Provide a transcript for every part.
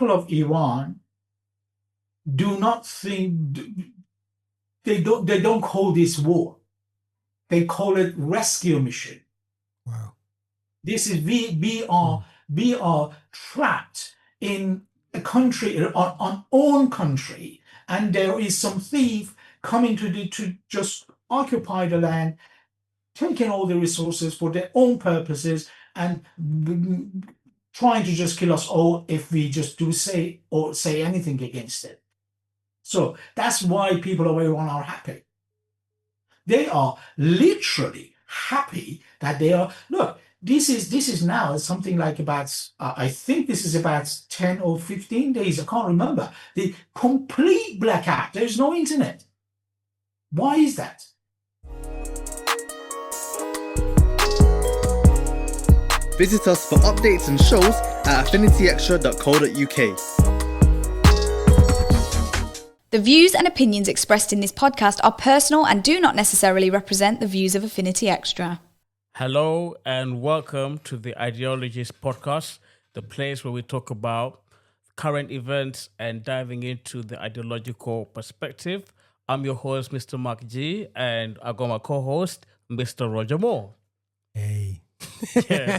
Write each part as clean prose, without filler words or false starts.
people of Iran do not think, they don't call this war. They call it rescue mission. Wow. This is we are trapped in a country, on own country, and there is some thief coming to just occupy the land, taking all the resources for their own purposes, and trying to just kill us all if we just say anything against it. So that's why people of Iran are happy. They are literally happy that they are. Look, this is now something like about, I think this is about 10 or 15 days, I can't remember. The complete blackout. There's no internet. Why is that? Visit us for updates and shows at affinityextra.co.uk. The views and opinions expressed in this podcast are personal and do not necessarily represent the views of Affinity Extra. Hello and welcome to the Ideologees podcast, the place where we talk about current events and diving into the ideological perspective. I'm your host, Mistermarkgee, and I got my co-host, Mr. Roger Moore. Hey. Yeah.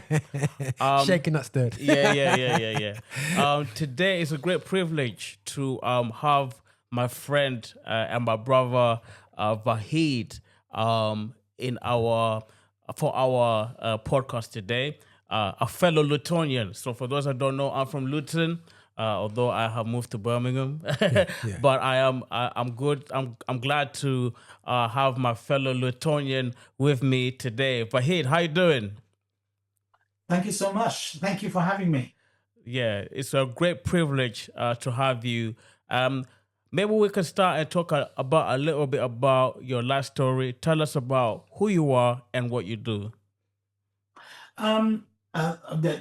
Shaking that stirred. Yeah. Today is a great privilege to have my friend and my brother Vaheed in our podcast today, a fellow Lutonian. So for those that don't know, I'm from Luton, although I have moved to Birmingham. Yeah. But I'm good. I'm glad to have my fellow Lutonian with me today. Vaheed, how you doing? Thank you so much. Thank you for having me. Yeah, it's a great privilege to have you. Maybe we can start and talk about a little bit about your life story. Tell us about who you are and what you do. The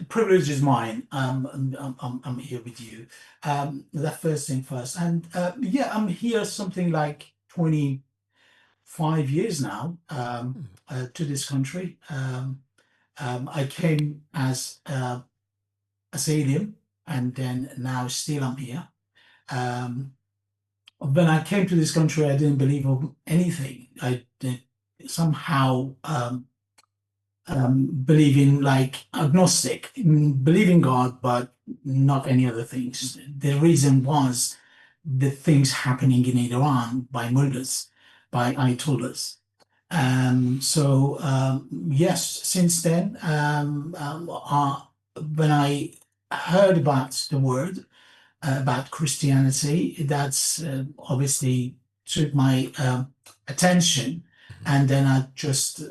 privilege is mine. I'm here with you. The first thing first, and I'm here something like 25 years now to this country. I came as alien, and then now still I'm here. When I came to this country, I didn't believe of anything. I did somehow believe in, like, agnostic, believe in God, but not any other things. The reason was the things happening in Iran by mullahs, by ayatollahs. Yes, since then, when I heard about the word, about Christianity, that's obviously took my attention, and then I just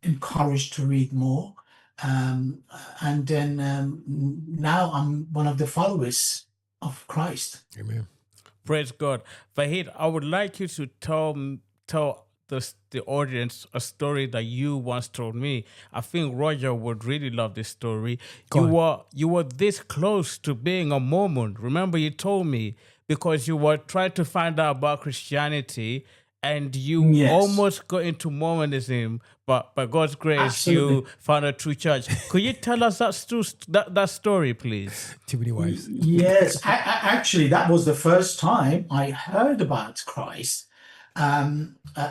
encouraged to read more, and then now I'm one of the followers of Christ. Amen. Praise God. Vaheed, I would like you to tell the audience a story that you once told me. I think Roger would really love this story. You were this close to being a Mormon. Remember, you told me, because you were trying to find out about Christianity and you almost got into Mormonism, but by God's grace, you found a true church. Could you tell us that story, please? Too many wives. Yes, actually, that was the first time I heard about Christ.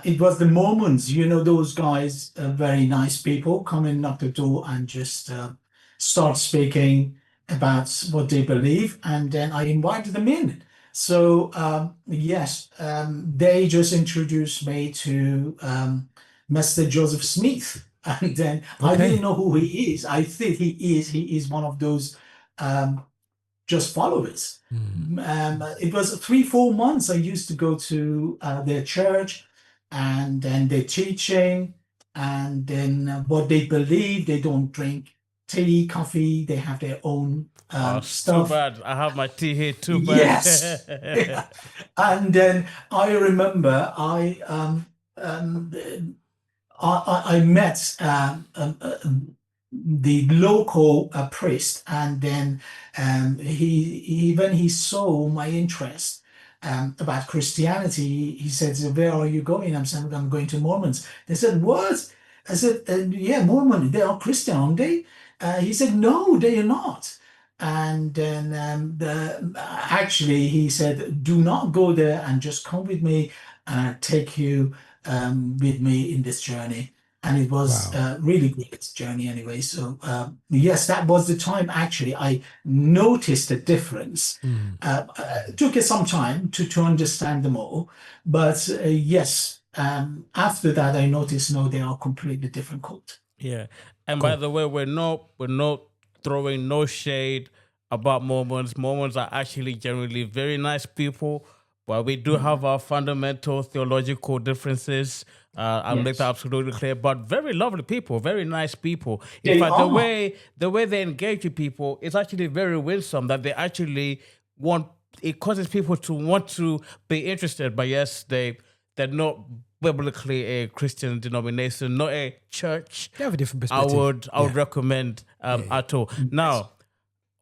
It was the Mormons, those guys, very nice people, come and knock the door and just start speaking about what they believe. And then I invited them in. So, they just introduced me to Mr. Joseph Smith. And then I didn't know who he is. I think he is one of those just followers. It was 3-4 months I used to go to their church, and then their teaching, and then what they believe. They don't drink tea, coffee. They have their own stuff. Too bad. I have my tea here too. Bad. Yes. And then I remember I met the local priest, and then when he saw my interest about Christianity, he said, "Where are you going?" I'm saying, "I'm going to Mormons." They said, "What?" I said, "Yeah, Mormon, they are Christian, aren't they?" He said, "No, they are not." And then actually he said, do not go there and just come with me and I'll take you with me in this journey. And it was a really great journey anyway. So yes, that was the time actually I noticed a difference. It took us some time to understand them all. But yes, after that I noticed, no, they are completely different cult. Yeah. And by the way, we're not throwing no shade about Mormons. Mormons are actually generally very nice people, but we do have our fundamental theological differences. I'll make that absolutely clear. But very lovely people, very nice people. In fact, the way they engage with people is actually very winsome. That they actually want, it causes people to want to be interested. But yes, they're not biblically a Christian denomination, not a church. They have a different perspective. I would recommend at all. Now,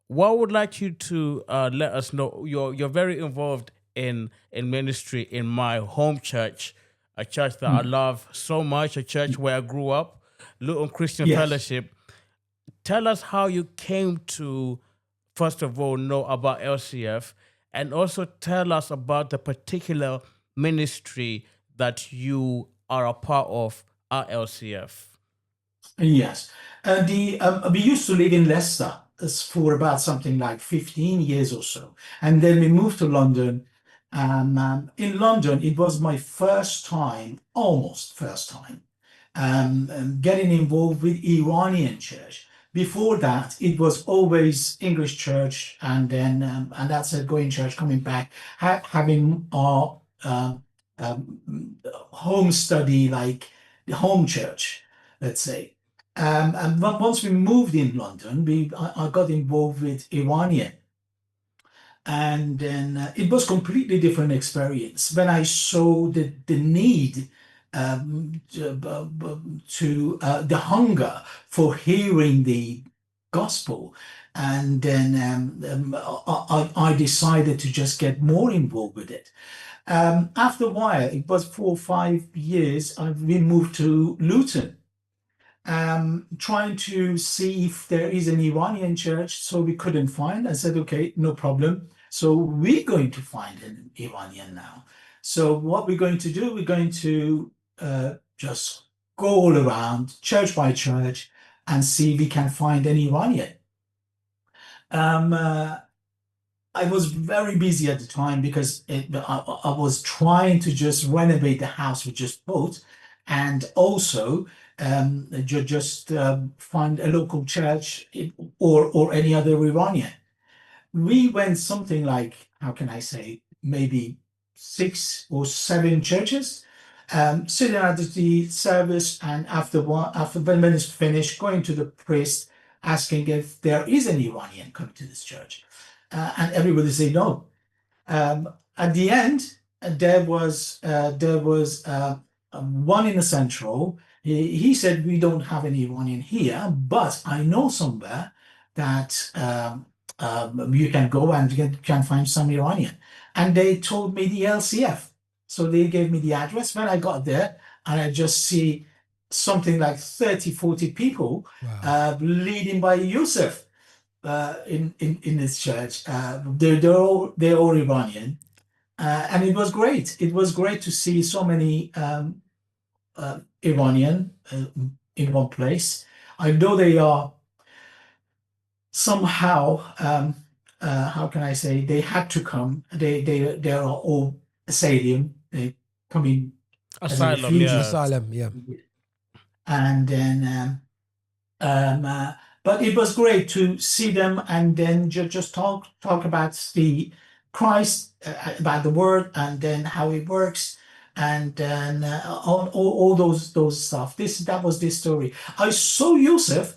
what I would like you to let us know, you're very involved in ministry in my home church, a church that I love so much, a church where I grew up, Luton Christian Fellowship. Tell us how you came to, first of all, know about LCF, and also tell us about the particular ministry that you are a part of at LCF. Yes. We used to live in Leicester for about something like 15 years or so. And then we moved to London. In London, it was my almost first time, getting involved with Iranian church. Before that, it was always English church, and then and that's a going church, coming back, having our home study, like the home church, let's say. And once we moved in London, I got involved with Iranian. And then it was completely different experience when I saw the need to the hunger for hearing the gospel. And then I decided to just get more involved with it. After a while, it was 4 or 5 years, we moved to Luton, trying to see if there is an Iranian church. So we couldn't find. I said, okay, no problem. So we're going to find an Iranian now. So what we're going to do, we're going to just go all around, church by church, and see if we can find an Iranian. I was very busy at the time because I was trying to just renovate the house we just bought, and also just find a local church or any other Iranian. We went something like, how can I say, maybe 6 or 7 churches, sitting at the service, and after when it's finished, going to the priest, asking if there is an Iranian coming to this church. And everybody said no. At the end, there was one in the central. He said, we don't have any Iranian here, but I know somewhere that you can go and can find some Iranian. And they told me the LCF. So they gave me the address. When I got there, and I just see something like 30, 40 people leading by Yusuf in this church. They're all Iranian. And it was great. It was great to see so many Iranian in one place. I know they are somehow, how can I say, they had to come. They are all asylum. They come in Asylum, yeah. And then, but it was great to see them, and then just talk about the Christ, about the word, and then how it works, and then all those stuff. That was this story. I saw Yusuf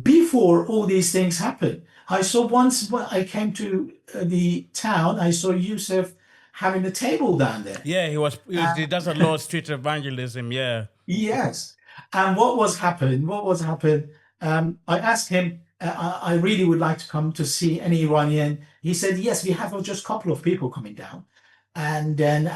before all these things happened. I saw once when I came to the town, I saw Yusuf having a table down there. Yeah, he does a lot of street evangelism, yeah. Yes. And what was happening? I asked him, I really would like to come to see an Iranian. He said, yes, we have just a couple of people coming down. And then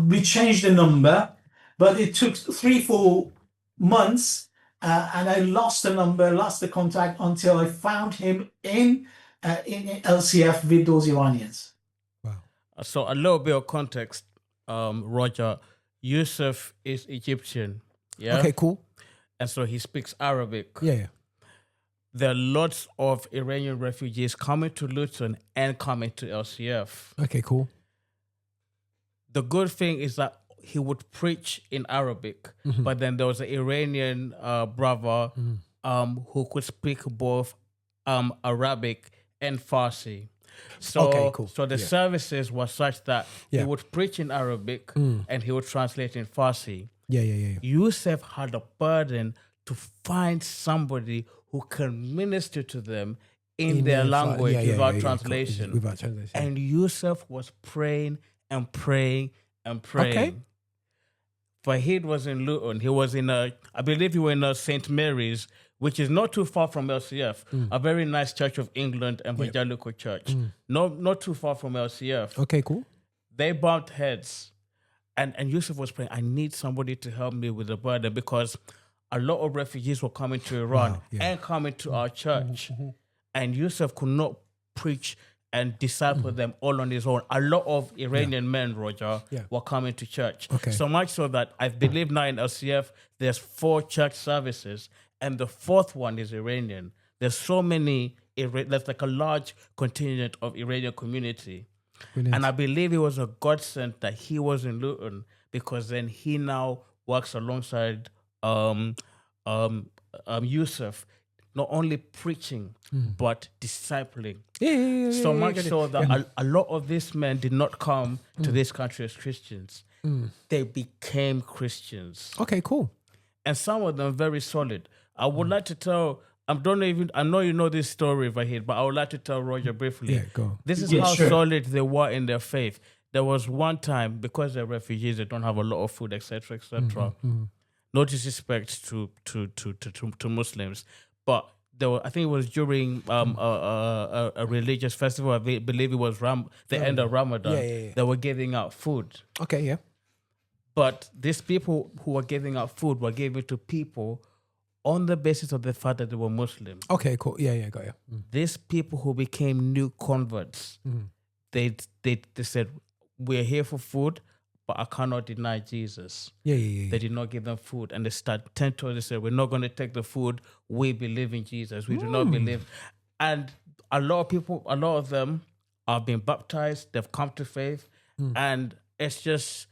we changed the number, but it took 3-4 months. And I lost the number, lost the contact, until I found him in in LCF with those Iranians. Wow. So a little bit of context, Roger. Yusuf is Egyptian. Yeah. Okay, cool. And so he speaks Arabic. Yeah. There are lots of Iranian refugees coming to Luton and coming to LCF. Okay, cool. The good thing is that he would preach in Arabic, but then there was an Iranian brother who could speak both Arabic and Farsi. So, Okay, cool. so the services were such that he would preach in Arabic and he would translate in Farsi. Yeah. Yusuf had a burden to find somebody who can minister to them in their language without translation. Without translation. And Yusuf was praying and praying and praying. Okay. Vaheed was in Luton. He was in I believe he was in St. Mary's, which is not too far from LCF, a very nice Church of England evangelical church. Not too far from LCF. Okay, cool. They bumped heads. And Yusuf was praying, I need somebody to help me with the burden because a lot of refugees were coming to Iran and coming to our church. And Yusuf could not preach and disciple them all on his own. A lot of Iranian men, Roger, were coming to church. Okay. So much so that I believe now in LCF, there's 4 church services and the 4th one is Iranian. There's so many, there's like a large contingent of Iranian community. Brilliant. And I believe it was a godsend that he was in Luton because then he now works alongside Yusuf, not only preaching, but discipling. So much so that a lot of these men did not come to this country as Christians. They became Christians. Okay, cool. And some of them very solid. I would like to tell, I know you know this story, Vaheed, but I would like to tell Roger briefly. Yeah, go. This is how solid they were in their faith. There was one time, because they're refugees, they don't have a lot of food, etc., etc. No disrespect to Muslims, but there were, I think it was during a religious festival. I believe it was the end of Ramadan. Yeah. They were giving out food. Okay, yeah. But these people who were giving out food were giving to people on the basis of the fact that they were Muslim. Okay, cool. Yeah, got you. These people who became new converts, they said, we're here for food, but I cannot deny Jesus. Yeah. They did not give them food. And they they said, we're not going to take the food. We believe in Jesus. We do not believe. And a lot of them are being baptized. They've come to faith. And it's just,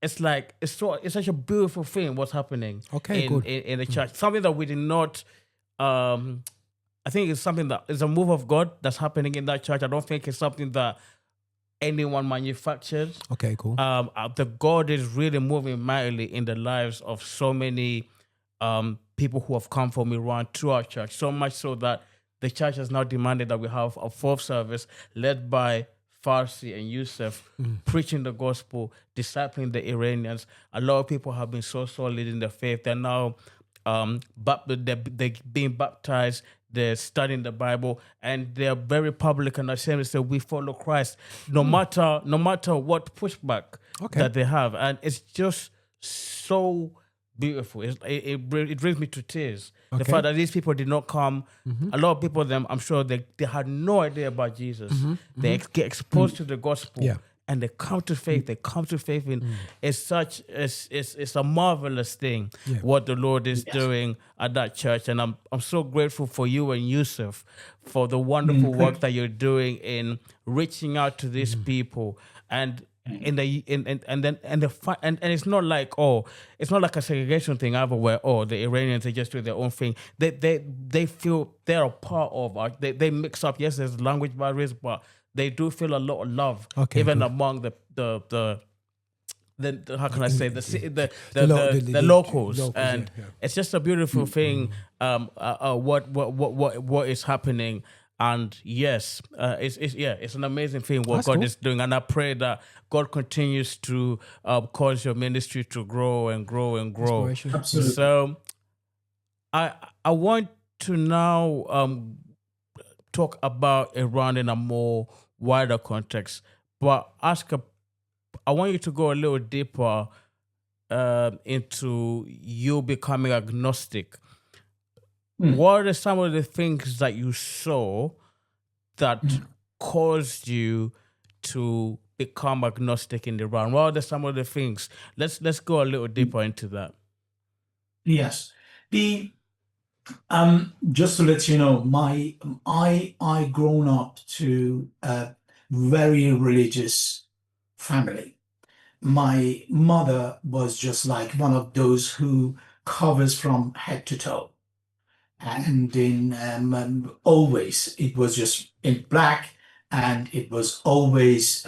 it's such a beautiful thing what's happening in the church. Something that we did not, I think it's something that is a move of God that's happening in that church. I don't think it's something that anyone manufactured. Okay, cool. The God is really moving mightily in the lives of so many people who have come from Iran to our church. So much so that the church has now demanded that we have a 4th service led by Farsi and Yusuf preaching the gospel, discipling the Iranians. A lot of people have been so solid in their faith. They're now they're being baptized. They're studying the Bible, and they're very public and ashamed to say we follow Christ, no matter what pushback that they have, and it's just so beautiful. It brings me to tears. The fact that these people did not come. A lot of people, I'm sure they had no idea about Jesus. They get exposed to the gospel. And they come to faith. They come to faith in it's a marvelous thing what the Lord is doing at that church. And I'm so grateful for you and Yusuf for the wonderful work that you're doing in reaching out to these people and it's not like it's not like a segregation thing either where the Iranians, they just do their own thing. They feel they're a part of they mix up. Yes, there's language barriers, but they do feel a lot of love, even among the how can I say the locals, and it's just a beautiful thing. What is happening, and yes, it's an amazing thing what That's God cool. is doing, and I pray that God continues to cause your ministry to grow and grow and grow. Absolutely. So, I want to now talk about Iran in a more wider context, but I want you to go a little deeper into you becoming agnostic. What are some of the things that you saw that caused you to become agnostic in Iran? What are some of the things? Let's go a little deeper into that. Yes. Just to let you know, I grown up to a very religious family. My mother was just like one of those who covers from head to toe. And always it was just in black, and it was always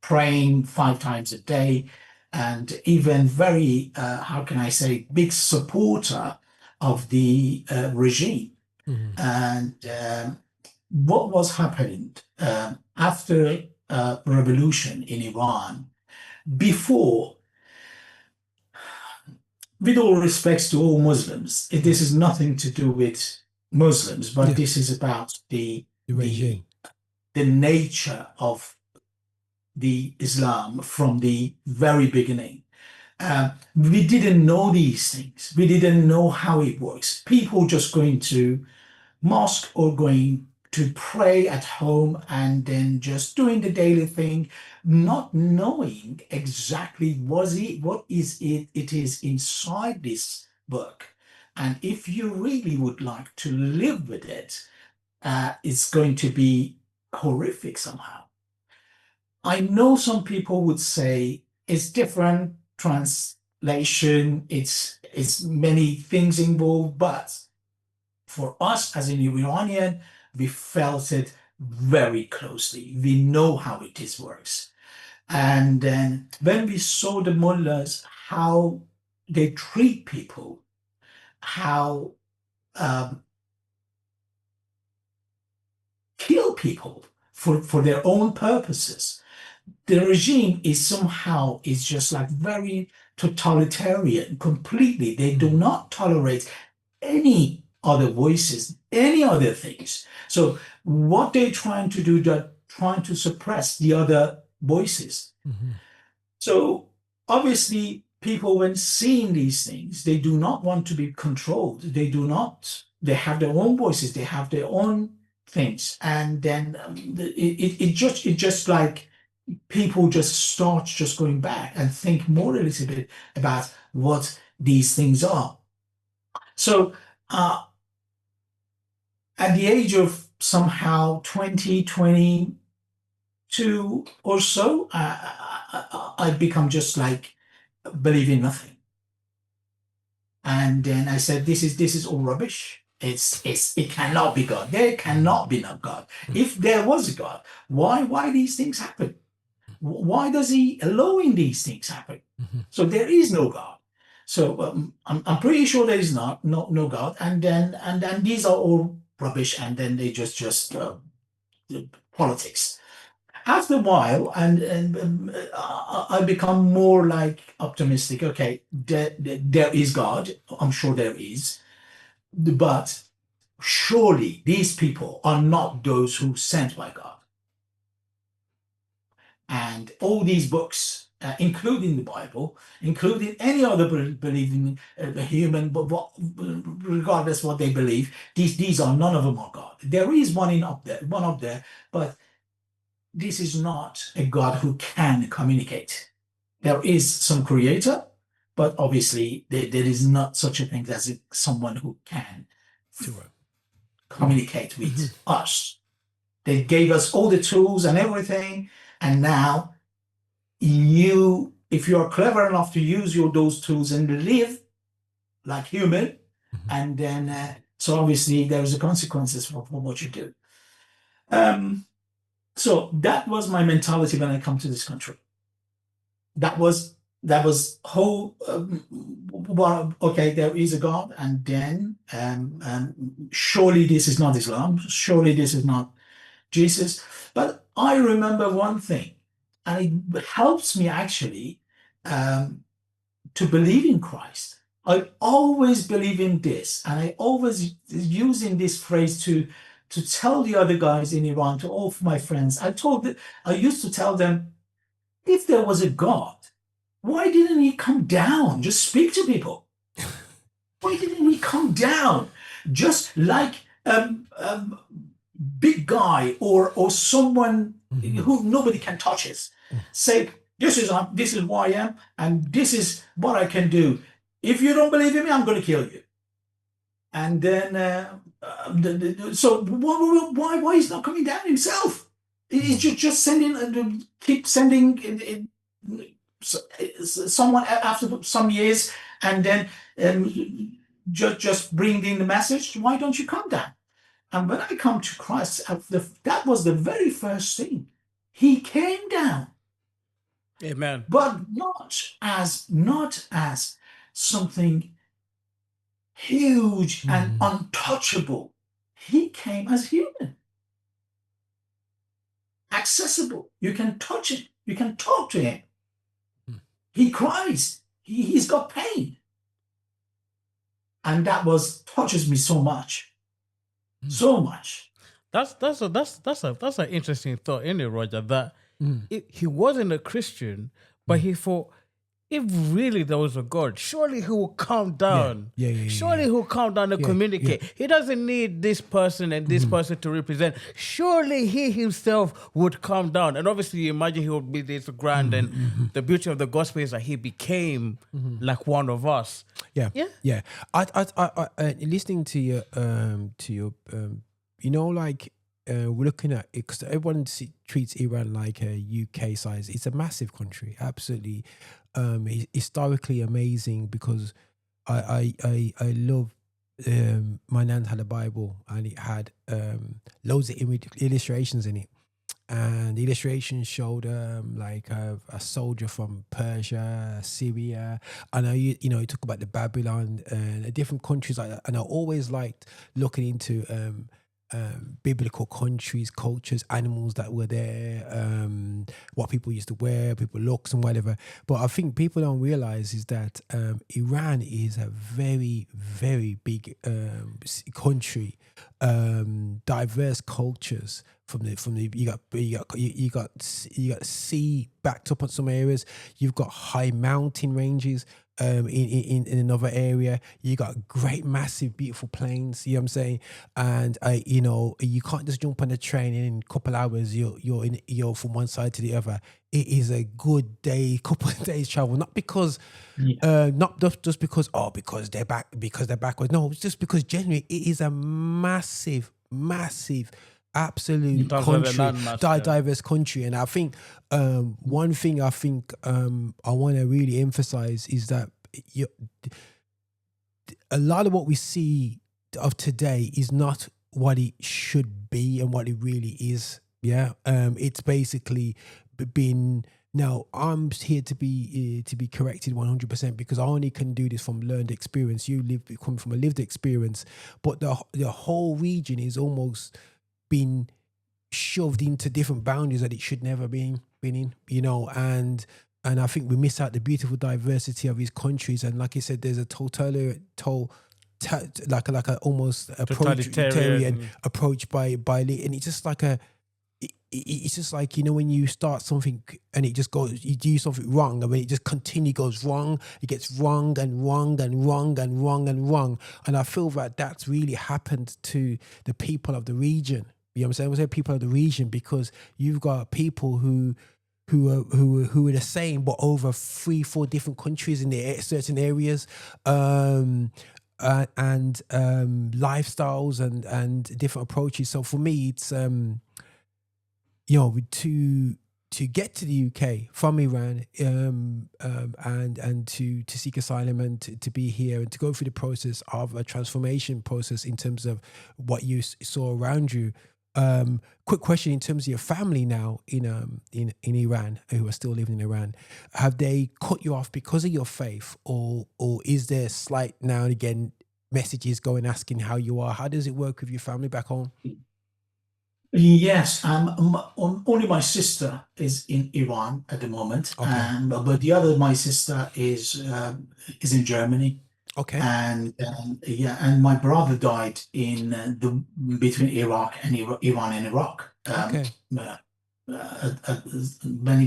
praying 5 times a day, and even very, how can I say, big supporter of the regime. And what was happening after revolution in Iran, before, with all respects to all Muslims, this is nothing to do with Muslims, but this is about the nature of the Islam from the very beginning. We didn't know these things. We didn't know how it works. People just going to mosque or going to pray at home and then just doing the daily thing, not knowing exactly what it is inside this book. And if you really would like to live with it, it's going to be horrific somehow. I know some people would say it's different translation, it's many things involved, but for us as an Iranian, we felt it very closely. We know how it works. And then when we saw the mullahs, how they treat people, how kill people for their own purposes. The regime is just like very totalitarian completely. They do not tolerate any other voices, any other things. So what they're trying to do, they're trying to suppress the other voices. So obviously people, when seeing these things, they do not want to be controlled. They have their own voices, they have their own things. And then it just like people just start just going back and think more a little bit about what these things are. So at the age of somehow 22 or so, I become just like believing nothing. And then I said, this is all rubbish. It cannot be God. There cannot be no God. If there was a God, why these things happen? Why does he allowing these things happen? So there is no God. So I'm pretty sure there is no God. And then these are all rubbish. And then they just politics. After a while, and I become more like optimistic. Okay, there is God. I'm sure there is. But surely these people are not those who sent by God. And all these books, including the Bible, including any other believing human, but regardless what they believe, these are, none of them are God. There is one up there, but this is not a God who can communicate. There is some creator, but obviously there is not such a thing as someone who can communicate with us. They gave us all the tools and everything, and now if you are clever enough to use those tools and live like human, and then so obviously there is a consequences for what you do. So that was my mentality when I come to this country. That was whole. Okay, there is a God, and then surely this is not Islam. Surely this is not Jesus. But I remember one thing, and it helps me actually to believe in Christ. I always believe in this, and I always using this phrase to tell the other guys in Iran, to all of my friends. I used to tell them, if there was a God, why didn't he come down? Just speak to people. Why didn't he come down? Just like big guy or someone who nobody can touch us say, this is who I am, and this is what I can do. If you don't believe in me, I'm going to kill you. And then, so why he's not coming down himself? He's just sending, keep sending someone after some years, and then just bringing the message. Why don't you come down? And when I come to Christ, that was the very first thing. He came down. Amen. But not as something huge and untouchable. He came as human, accessible. You can touch him. You can talk to him. He cries. He's got pain, and that touches me so much, so much. That's an interesting thought, isn't it, Roger? That he wasn't a Christian, but he thought, if really there was a God, surely he will calm down. Surely he will calm down and communicate. He doesn't need this person and this person to represent. Surely he himself would calm down. And obviously, you imagine he would be this grand. And the beauty of the gospel is that he became like one of us. Yeah. I listening to your you know, like we're looking at it because everyone treats Iran like a UK size. It's a massive country, absolutely. Historically amazing, because I love my nan had a Bible and it had loads of illustrations in it, and the illustrations showed like a soldier from Persia, Syria. I know you talk about the Babylon and different countries like that, and I always liked looking into biblical countries, cultures, animals that were there, what people used to wear, people looks and whatever. But I think people don't realize is that Iran is a very, very big country, diverse cultures. From the you got sea backed up on some areas. You've got high mountain ranges. In another area, you got great, massive, beautiful plains. You know what I'm saying? And you can't just jump on a train and in a couple hours you're from one side to the other. It is a good couple of days travel. Not because, not just because they're backwards. No, it's just because generally it is a massive, absolute country, diverse country. And I think one thing I want to really emphasize is that a lot of what we see of today is not what it should be and what it really is. It's basically been. Now I'm here to be corrected 100% because I only can do this from learned experience. You come from a lived experience, but the whole region is almost been shoved into different boundaries that it should never been in, and I think we miss out the beautiful diversity of these countries. And like I said, there's a almost a totalitarian approach by and it's just like it's just like, when you start something and it just goes, you do something wrong, and when it just goes wrong, it gets wrong and wrong and wrong and wrong and wrong. And I feel that that's really happened to the people of the region. You know what I'm saying? I say people of the region because you've got people who are the same, but over 3-4 different countries in certain areas, and lifestyles and different approaches. So for me, it's to get to the UK from Iran, and to seek asylum and to be here and to go through the process of a transformation process in terms of what you saw around you. Quick question in terms of your family now in Iran, who are still living in Iran. Have they cut you off because of your faith, or is there slight now and again messages going asking how you are? How does it work with your family back home? Yes, only my sister is in Iran at the moment, Okay. But my sister is in Germany. Okay. And my brother died in between Iraq and Iran and Iraq. Okay. When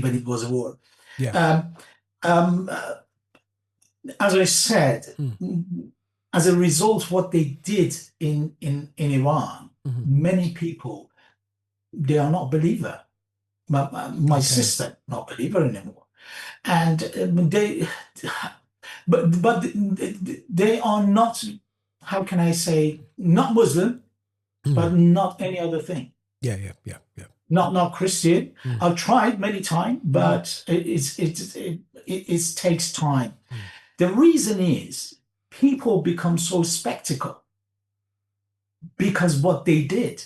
it was a war. Yeah. As I said, as a result, what they did in Iran, many people they are not believer. My sister, not believer anymore. And but they are not, how can I say, not Muslim, but not any other thing. Yeah. Not Christian. I've tried many times, but it takes time. The reason is people become so skeptical because what they did.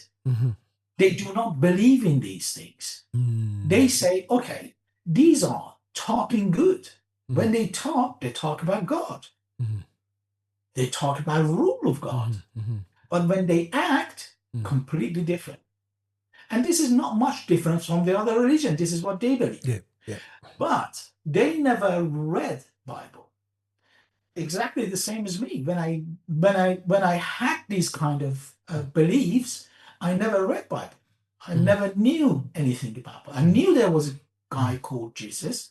They do not believe in these things. They say, okay, these are talking good. When they talk about God. They talk about rule of God. But when they act, completely different. And this is not much different from the other religion. This is what they believe. Yeah. But they never read Bible. Exactly the same as me. When I had these kind of beliefs, I never read Bible. I never knew anything about Bible. I knew there was a guy called Jesus,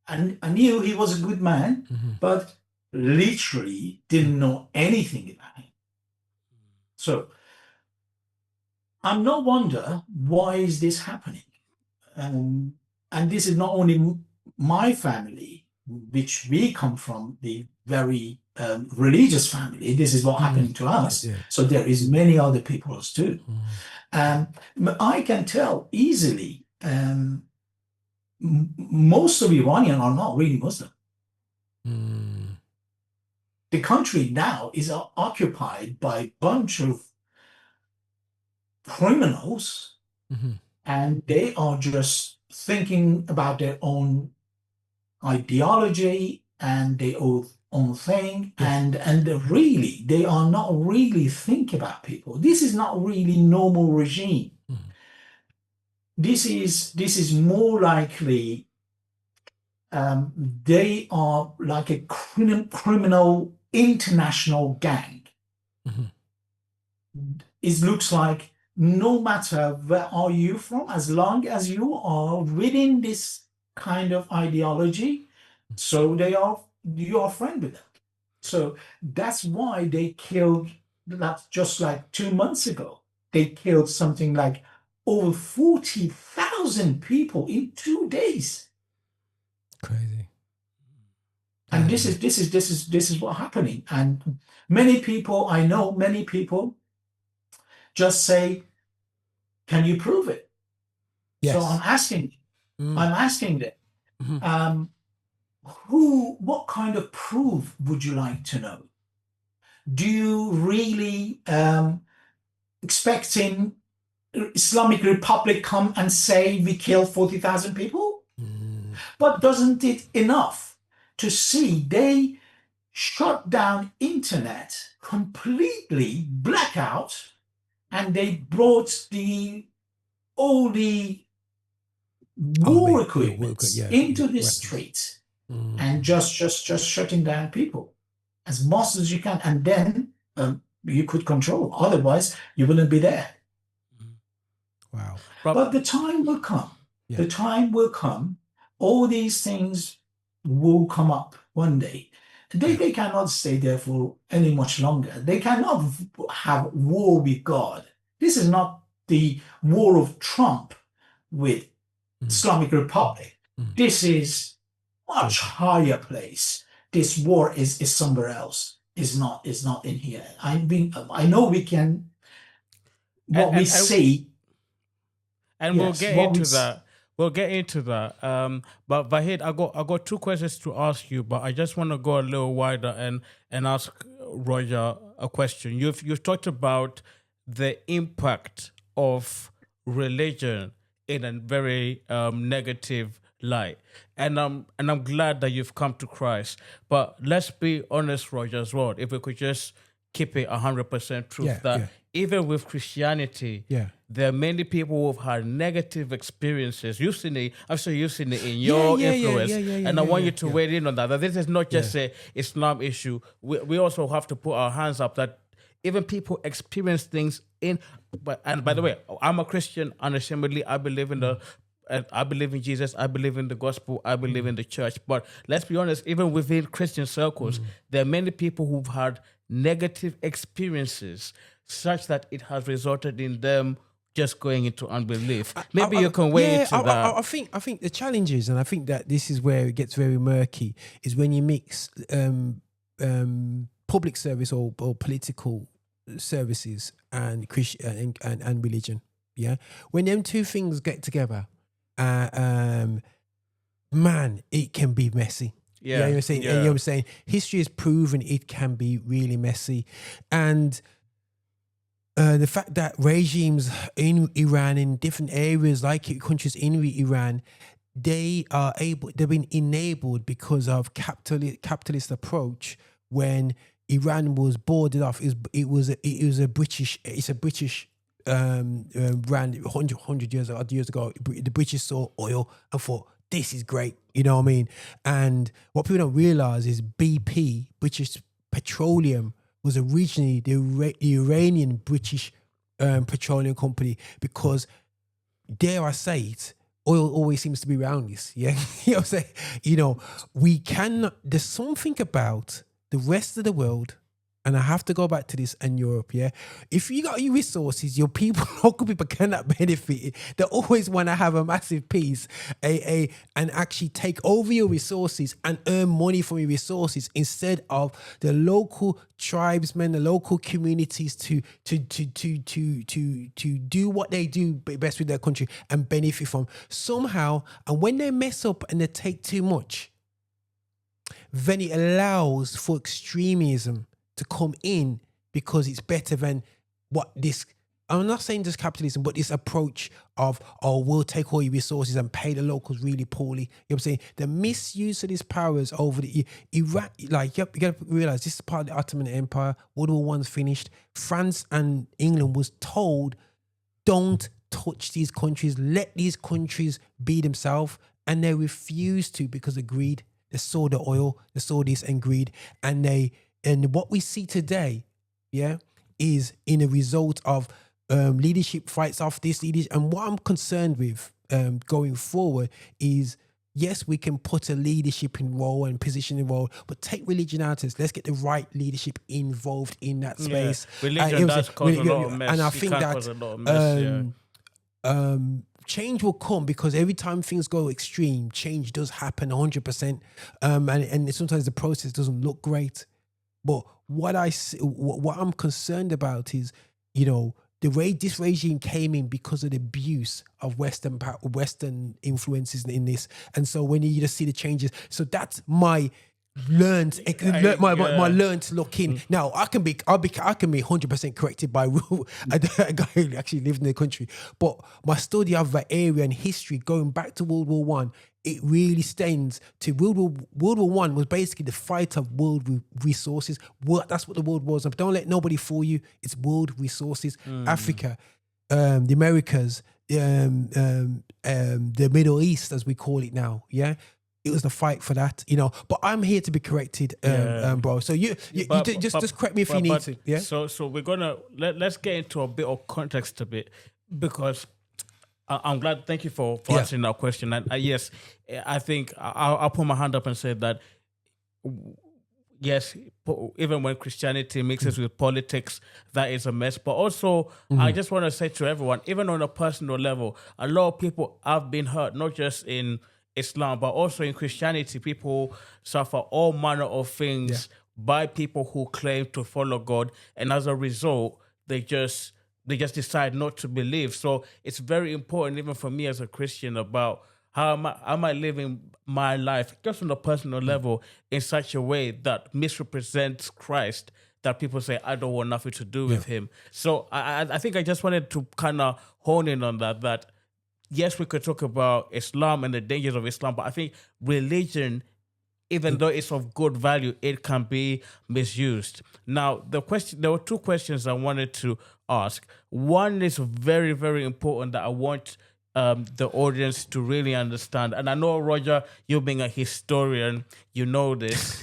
and I knew he was a good man, but literally didn't know anything about him. So I'm no wonder why is this happening. And this is not only my family, which we come from the very religious family. This is what happened to us. So there is many other peoples too. I can tell easily, most of Iranians are not really Muslim. The country now is occupied by a bunch of criminals, and they are just thinking about their own ideology and their own thing, and really they are not really thinking about people. This is not really normal regime. This is more likely they are like a criminal international gang. It looks like no matter where are you from, as long as you are within this kind of ideology, so you are friend with them. So that's why they killed, just like 2 months ago, they killed something like over 40,000 people in 2 days. Crazy. And this is what's happening. And many people, I know many people just say, can you prove it? Yes. So I'm asking them, what kind of proof would you like to know? Do you really expecting Islamic Republic come and say we killed 40,000 people? But doesn't it enough to see they shut down internet completely, blackout, and they brought all the war equipment into the streets and just shutting down people as much as you can, and then you could control. Otherwise, you wouldn't be there. Wow! But the time will come. Yeah. The time will come. All these things will come up one day. They cannot stay there for any much longer. They cannot have war with God. This is not the war of Trump with Islamic Republic. This is much higher place. This war is somewhere else. Is not in here. I know we can. We see. And we'll get into that. We'll get into that. But Vaheed, I got 2 questions to ask you, but I just want to go a little wider and ask Roger a question. You've talked about the impact of religion in a very negative light, and I'm glad that you've come to Christ. But let's be honest, Roger, as well. If we could just keep it 100% truth, even with Christianity, there are many people who've had negative experiences. You've seen it. I'm sure you've seen it in your influence. And I want you to weigh in on that. That this is not just a Islam issue. We also have to put our hands up that even people experience things and by the way, I'm a Christian, unashamedly. I believe in Jesus. I believe in the gospel. I believe in the church. But let's be honest, even within Christian circles, there are many people who've had negative experiences such that it has resulted in them just going into unbelief. Maybe you can weigh into that. I think the challenge is, and I think that this is where it gets very murky, is when you mix public service or political services and Christian and religion. Yeah, when them two things get together, man, it can be messy. Yeah, you know what I'm saying. Yeah. And you know what I'm saying. History has proven it can be really messy, and the fact that regimes in Iran, in different areas like countries in Iran, they've been enabled because of capitalist approach. When Iran was boarded off, it's a British brand 100 years ago. The British saw oil and thought, this is great, you know what I mean? And what people don't realize is BP, British Petroleum, was originally the Iranian British petroleum company, because, dare I say it, oil always seems to be around this. Yeah, you know what I'm saying? You know, there's something about the rest of the world, and I have to go back to this, and Europe, yeah? If you got your resources, your people, local people cannot benefit. They always want to have a massive piece, and actually take over your resources and earn money from your resources, instead of the local tribesmen, the local communities to do what they do best with their country and benefit from somehow. And when they mess up and they take too much, then it allows for extremism to come in, because it's better than what this, I'm not saying just capitalism, but this approach of, we'll take all your resources and pay the locals really poorly. You know what I'm saying? The misuse of these powers over the Iraq, like, you got to realize this is part of the Ottoman Empire. World War I's finished. France and England was told, don't touch these countries, let these countries be themselves, and they refused to because of greed. They saw the oil, they saw this and greed, and what we see today, yeah, is in a result of leadership fights off this leadership. And what I'm concerned with going forward is, yes, we can put a leadership in role and position in role, but take religion out of this. Let's get the right leadership involved in that space. Yeah. Religion does cause a lot of mess. And I think that change will come, because every time things go extreme, change does happen 100%. And sometimes the process doesn't look great. But what I'm concerned about is, you know, the way this regime came in because of the abuse of Western influences in this, and so when you just see the changes, so that's my learned look in. Now I can be 100% corrected by a guy who actually lived in the country, but my study of that area and history going back to World War One, it really stands to World War One was basically the fight of world resources. That's what the world was. And don't let nobody fool you. It's world resources. Africa, the Americas, the Middle East, as we call it now. Yeah. It was the fight for that, you know. But I'm here to be corrected, bro. So you just correct me if you need to. Yeah. So we're gonna let's get into a bit of context a bit, because I'm glad. Thank you for answering that question. And yes, I think I'll put my hand up and say that yes, even when Christianity mixes with politics, that is a mess. But also, I just want to say to everyone, even on a personal level, a lot of people have been hurt, not just in Islam, but also in Christianity. People suffer all manner of things by people who claim to follow God, and as a result, they just decide not to believe. So it's very important, even for me as a Christian, about how am I living my life, just on a personal level, in such a way that misrepresents Christ, that people say, I don't want nothing to do with him. So I think I just wanted to kind of hone in on that yes, we could talk about Islam and the dangers of Islam, but I think religion, even though it's of good value, it can be misused. Now, there were two questions I wanted to ask. One is very, very important that I want the audience to really understand. And I know, Roger, you being a historian, you know this.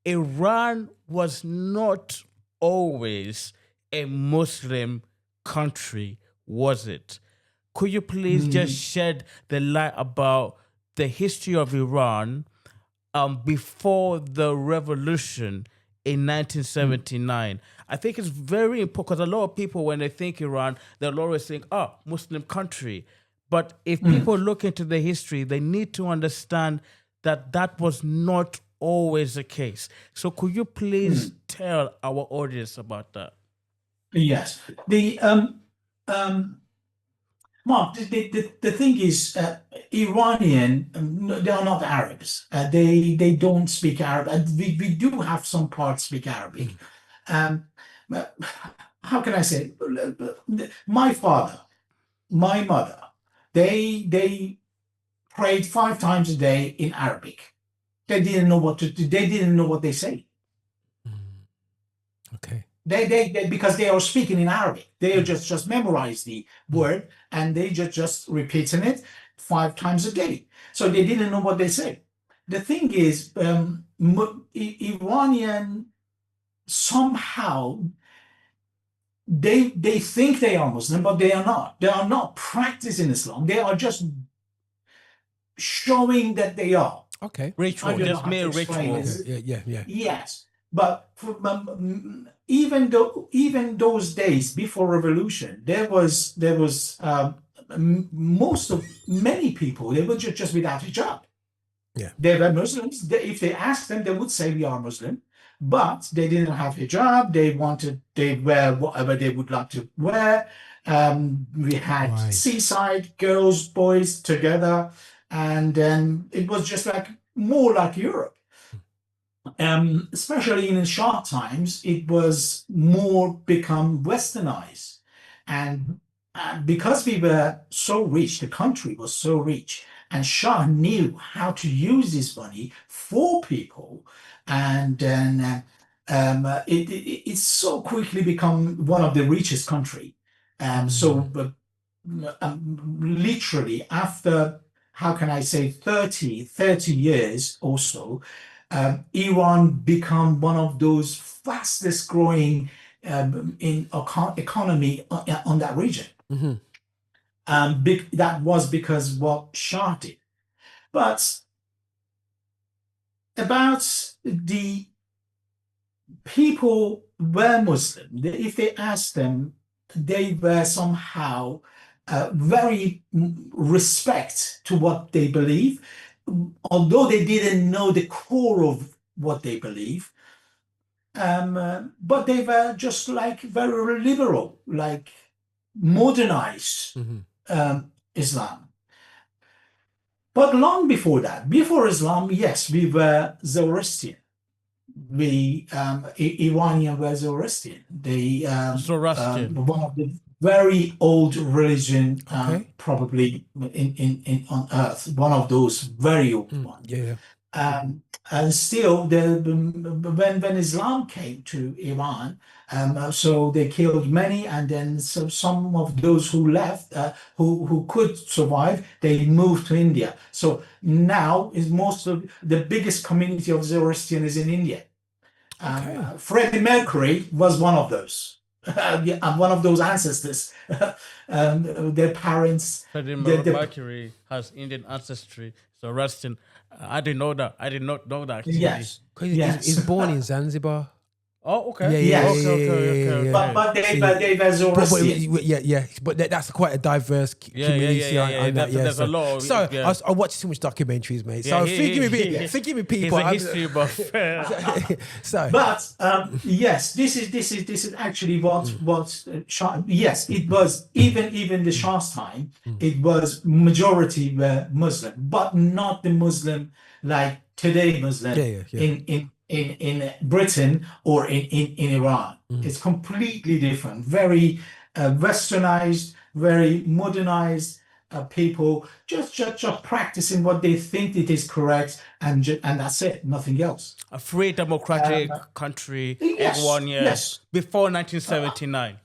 Iran was not always a Muslim country, was it? Could you please just shed the light about the history of Iran before the revolution in 1979? I think it's very important because a lot of people, when they think Iran, they'll always think, oh, Muslim country. But if people look into the history, they need to understand that that was not always the case. So could you please tell our audience about that? Yes. Mark, the thing is, Iranian, they are not Arabs. They don't speak Arabic. We do have some parts speak Arabic. How can I say? My father, my mother, they prayed 5 times a day in Arabic. They didn't know what to do. They didn't know what they say. Okay. They because they are speaking in Arabic. They just memorize the word and they just repeating it 5 times a day. So they didn't know what they say. The thing is, Iranian somehow they think they are Muslim, but they are not. They are not practicing Islam. They are just showing that they are. Okay. Ritual, just mere ritual. Yeah. Yes, but even those days before revolution, there was many people, they were just without hijab. Yeah, they were Muslims. If they asked them, they would say we are Muslim, but they didn't have hijab. They wear whatever they would like to wear. We had seaside girls, boys together, and then it was just like more like Europe. Especially in Shah times, it was more become westernized. And because we were so rich, the country was so rich, and Shah knew how to use this money for people, and then it so quickly become one of the richest country. Literally after, how can I say, 30 years or so, Iran become one of those fastest growing in economy on that region. That was because what Shah did. But about the people were Muslim, if they asked them, they were somehow very respect to what they believe, although they didn't know the core of what they believe. But they were just like very liberal, like modernized Islam. But long before that, before Islam, yes, we were Zoroastrian. Iranian were Zoroastrian. Zoroastrian, one of the very old religion, probably in on earth, one of those very old ones. And still, when Islam came to Iran, so they killed many, and then some of those who left, who could survive, they moved to India. So now is most of the biggest community of Zoroastrian is in India. Freddie Mercury was one of those. One of those ancestors. Their parents. Freddie Mercury has Indian ancestry. Zoroastrian. I didn't know that. I did not know that. Actually. Yes. He's born in Zanzibar. Oh, okay. Yeah. But they were Zoroastrian. But that's quite a diverse community. There's a lot of, so I watch too much documentaries, mate. So forgive me, people. He's a history buff. But yes, this is actually what Shah. Yes, it was even the Shah's time. It was majority were Muslim, but not the Muslim like today Muslim in Britain or in Iran. It's completely different. Very westernized, very modernized people, just practicing what they think it is correct, and that's it, nothing else. A free democratic country, everyone, before 1979.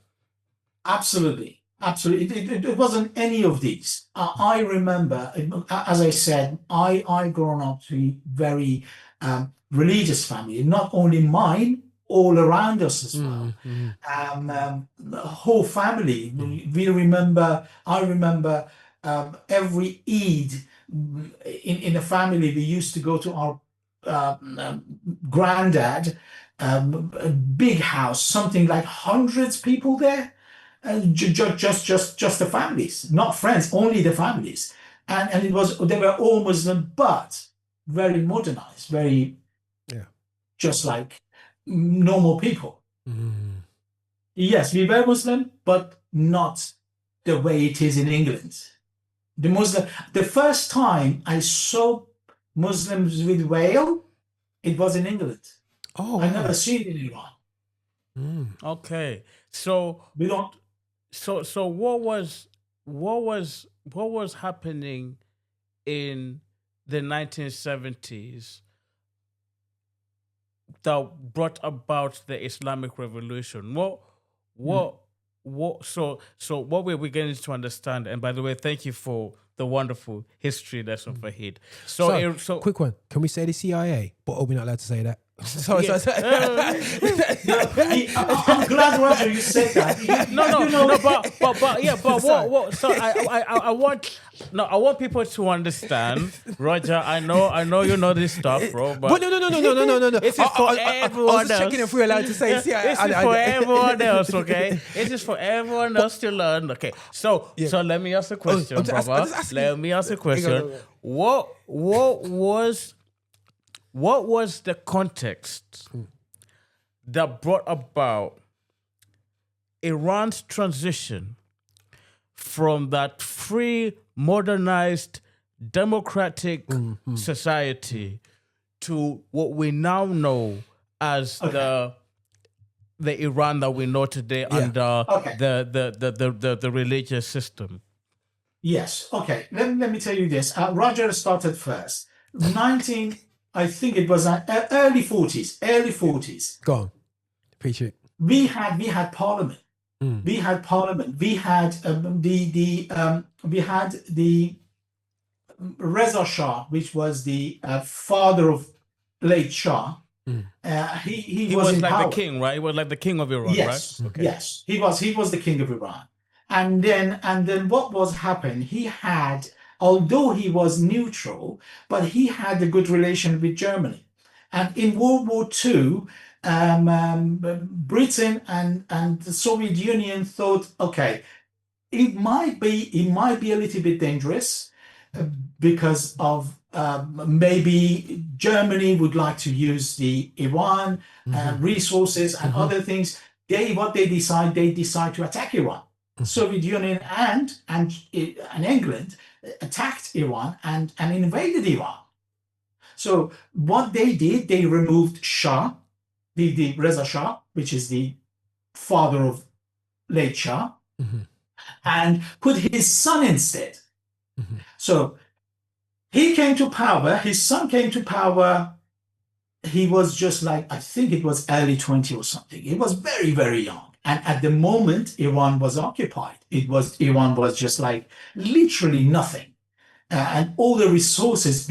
Absolutely. It wasn't any of these. I remember, as I said, I grown up to be very religious family, not only mine, all around us as well. The whole family. I remember every Eid in the family, we used to go to our granddad a big house, something like hundreds people there, and just the families, not friends, only the families, and they were all Muslim, but very modernized, very just like normal people. Yes, we were Muslim, but not the way it is in England. The first time I saw Muslims with veil, it was in England. Oh, I never seen it in Iran. Okay, so We don't. so what was happening in the 1970s that brought about the Islamic Revolution? So what we're beginning to understand, and by the way, thank you for the wonderful history lesson, Vaheed. So quick one. Can we say the CIA? But are we not allowed to say that? Sorry. I'm glad, Roger, you said that. What? So I want people to understand, Roger. I know you know this stuff, bro. But no. This is for everyone I was else. checking if we're allowed to say CIA. This is for everyone else, okay? This is for everyone else to learn, okay? So let me ask a question, brother. Let me ask a question. What was the context that brought about Iran's transition from that free, modernized, democratic society to what we now know as the Iran that we know today under the religious system? Yes. Okay. Let me tell you this. Roger started first. I think it was early 40s. Go on. Appreciate it. We had parliament. We had parliament. We had the Reza Shah, which was the father of late Shah. He was in like power. the king, right? He was like the king of Iran, Yes. right? Okay. Yes. He was the king of Iran. And then what was happened? He had, although he was neutral, but he had a good relation with Germany. And in World War II, Britain and the Soviet Union thought, okay, it might be a little bit dangerous because of maybe Germany would like to use the Iran resources and other things. They decide to attack Iran. Soviet Union and England attacked Iran and invaded Iran. So what they did, they removed Shah, the Reza Shah, which is the father of late Shah, and put his son instead. So he came to power, his son came to power. He was just like, I think it was early 20 or something. He was very, very young. And at the moment, Iran was occupied. Iran was just like literally nothing. And all the resources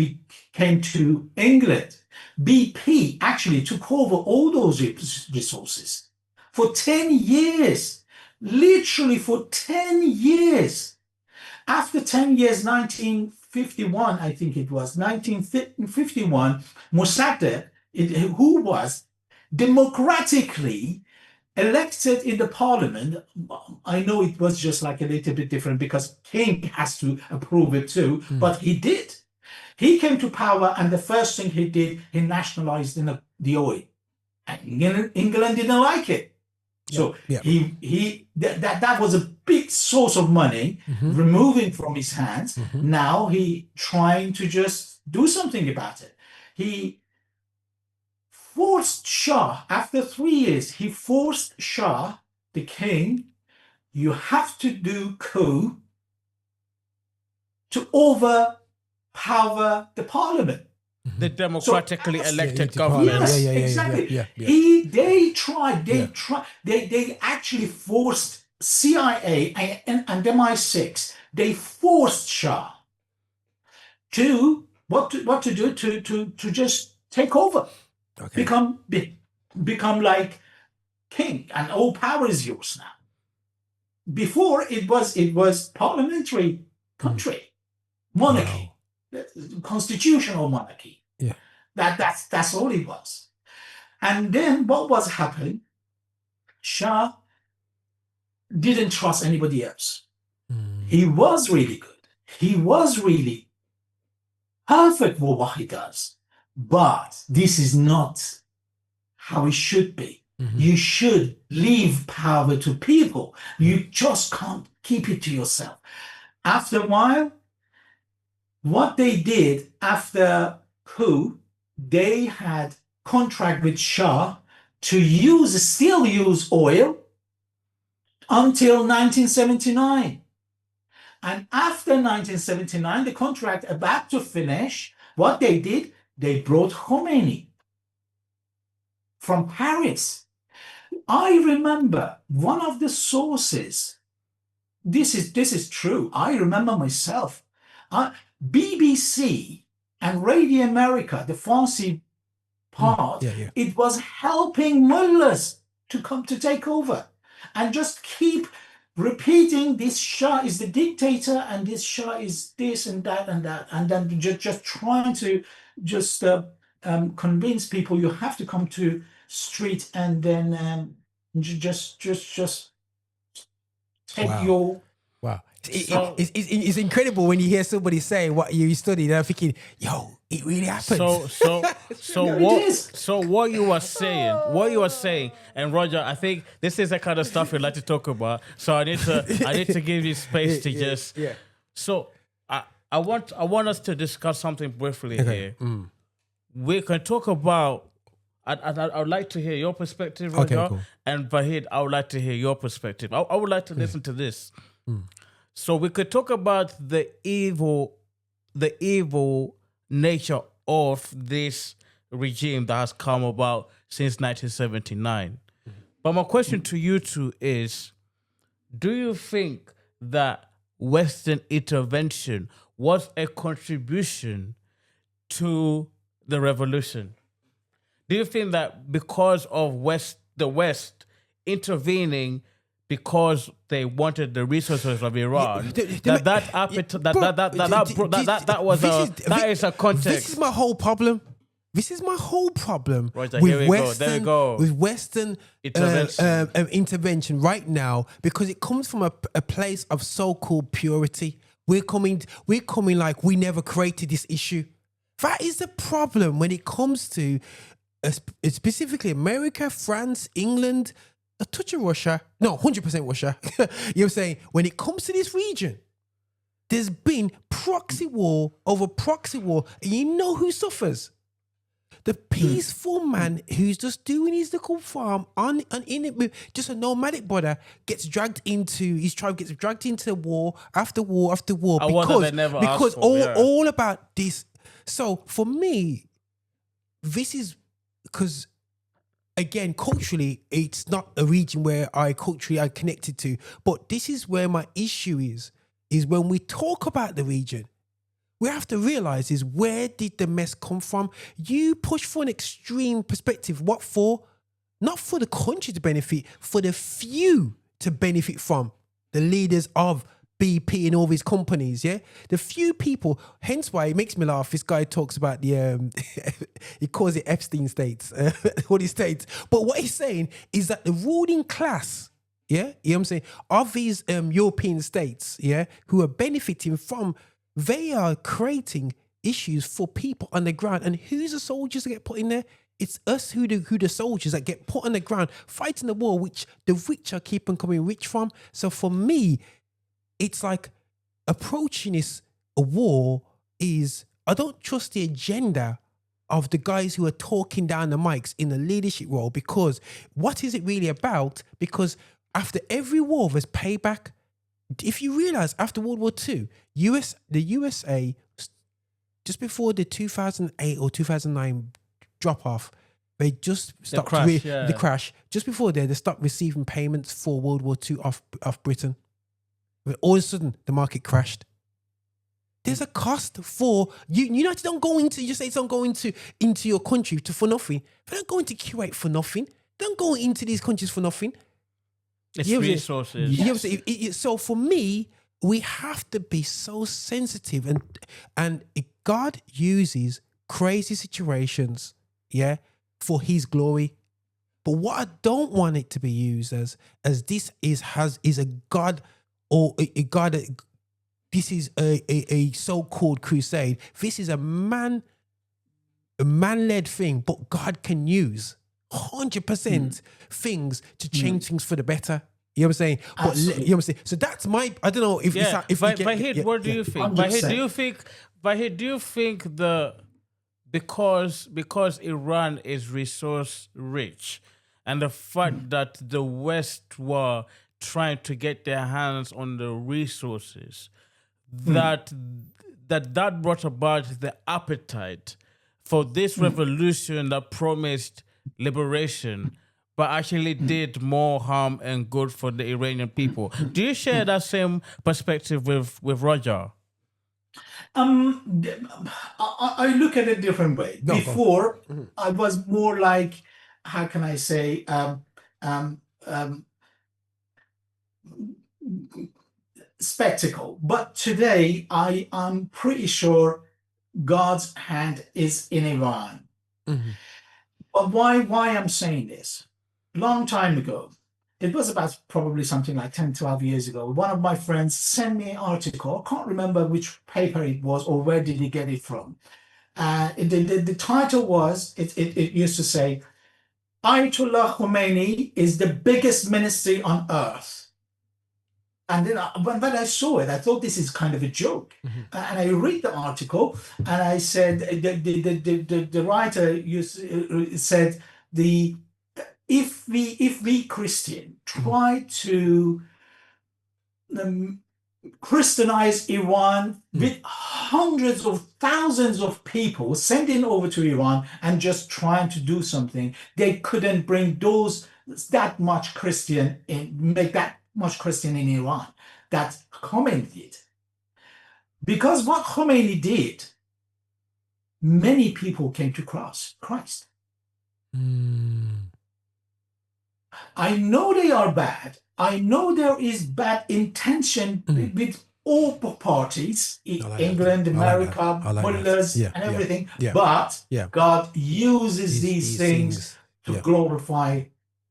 came to England. BP actually took over all those resources for 10 years, literally for 10 years. After 10 years, 1951, I think it was, 1951, Mossadegh, who was democratically elected in the parliament. I know it was just like a little bit different because king has to approve it too, but he did. He came to power, and the first thing he did, he nationalized the oil. And England didn't like it. So that was a big source of money removing from his hands. Now he trying to just do something about it. He forced Shah, after 3 years, he forced Shah, the king, you have to do coup to overpower the parliament. The democratically elected government. Yes, exactly. They tried. They actually forced CIA and MI6. They forced Shah to what to do to just take over, become like king, and all power is yours now. Before it was parliamentary country, monarchy. Constitutional monarchy. Yeah, that's all it was. And then what was happening? Shah didn't trust anybody else. He was really good. He was really perfect for what he does. But this is not how it should be. You should leave power to people. You just can't keep it to yourself. After a while, what they did after coup, they had contract with Shah to still use oil until 1979. And after 1979, the contract about to finish, what they did, they brought Khomeini from Paris. I remember one of the sources, this is true, I remember myself, BBC and Radio America, the Farsi part, it was helping mullahs to come to take over and just keep repeating this Shah is the dictator and this Shah is this and that, and then just trying to just convince people you have to come to street and then just take your. Wow. It's incredible when you hear somebody say what you studied. I'm thinking, yo, it really happened. So what you were saying, and Roger, I think this is the kind of stuff we like to talk about. So I need to give you space to just. Yeah. So I want us to discuss something briefly here. We can talk about. I would like to hear your perspective, Roger, okay, cool. And Vaheed, I would like to hear your perspective. I would like to listen to this. So we could talk about the evil nature of this regime that has come about since 1979. But my question to you two is, do you think that Western intervention was a contribution to the revolution? Do you think that because of the West intervening because they wanted the resources of Iran, that is a context? This is my whole problem. Right, there we go. With Western intervention right now, because it comes from a place of so-called purity. We're coming like we never created this issue. That is the problem when it comes to specifically America, France, England, a touch of Russia. No, 100% Russia. You know what I'm saying? When it comes to this region, there's been proxy war over proxy war. And you know who suffers? The peaceful man who's just doing his little farm just a nomadic border gets dragged into his tribe, gets dragged into war after war after war because all about this. So for me, this is because, again, culturally, it's not a region where I connected to. But this is where my issue is when we talk about the region, we have to realize is where did the mess come from? You push for an extreme perspective. What for? Not for the country to benefit, for the few to benefit from. The leaders of BP and all these companies, yeah? The few people, hence why it makes me laugh. This guy talks about the, he calls it Epstein states, all these states. But what he's saying is that the ruling class, yeah, you know what I'm saying, of these European states, yeah, who are benefiting from, they are creating issues for people on the ground. And who's the soldiers that get put in there? It's us who the soldiers that get put on the ground, fighting the war, which the rich are keeping coming rich from. So for me, it's like approaching a war is, I don't trust the agenda of the guys who are talking down the mics in the leadership role, because what is it really about? Because after every war, there's payback. If you realize after World War II, the USA, just before the 2008 or 2009 drop off, they just stopped the crash. Just before they stopped receiving payments for World War II off Britain. All of a sudden, the market crashed. There's a cost for you. United don't go into, you say don't go into your country for nothing. They don't go into Kuwait for nothing. They don't go into these countries for nothing. It's resources. Yes. So for me, we have to be so sensitive, and God uses crazy situations, yeah, for his glory. But what I don't want it to be used as this is a God or a God. This is a so-called crusade. This is a man-led thing, but God can use 100% things to change things for the better. You know what I'm saying? But you know what I'm saying? So that's my. I don't know if Vahid, what do you think? 100%. Vahid, do you think because Iran is resource rich, and the fact that the West were trying to get their hands on the resources, that brought about the appetite for this revolution that promised liberation, but actually did more harm and good for the Iranian people? Do you share that same perspective with Roger? I look at it a different way. Before, I was more like, how can I say, spectacle. But today, I am pretty sure God's hand is in Iran. But why I'm saying this? Long time ago, it was about probably something like 10, 12 years ago, one of my friends sent me an article. I can't remember which paper it was or where did he get it from. The title was, it used to say, Ayatollah Khomeini is the biggest ministry on earth. And then when I saw it, I thought this is kind of a joke. And I read the article and I said, the writer said, if we Christian try to Christianize Iran with hundreds of thousands of people sending over to Iran and just trying to do something, they couldn't bring that much Christian make that much Christian in Iran that Khomeini did. Because what Khomeini did, many people came to Christ. I know they are bad. I know there is bad intention with all parties, England, America, mullahs, and everything. But God uses these things to glorify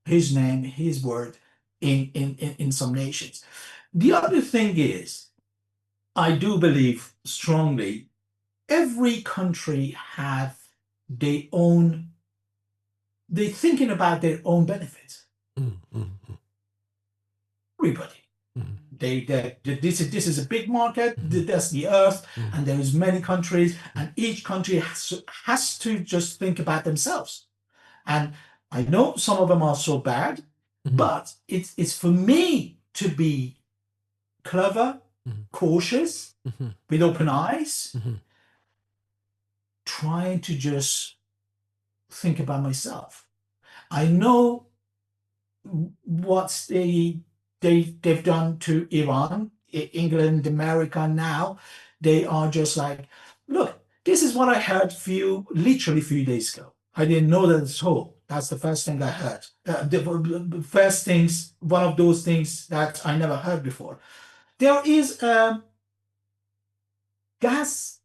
His name, His word in some nations. The other thing is, I do believe strongly, every country have their own. They're thinking about their own benefits. Everybody. This is a big market. That's the earth, and there is many countries, and each country has to just think about themselves. And I know some of them are so bad, but it's for me to be clever, cautious, with open eyes, trying to just think about myself. I know what they've done to Iran, England, America now. They are just like, look, this is what I heard literally a few days ago. I didn't know that at all. That's the first thing I heard. The first things, one of those things that I never heard before. There is gas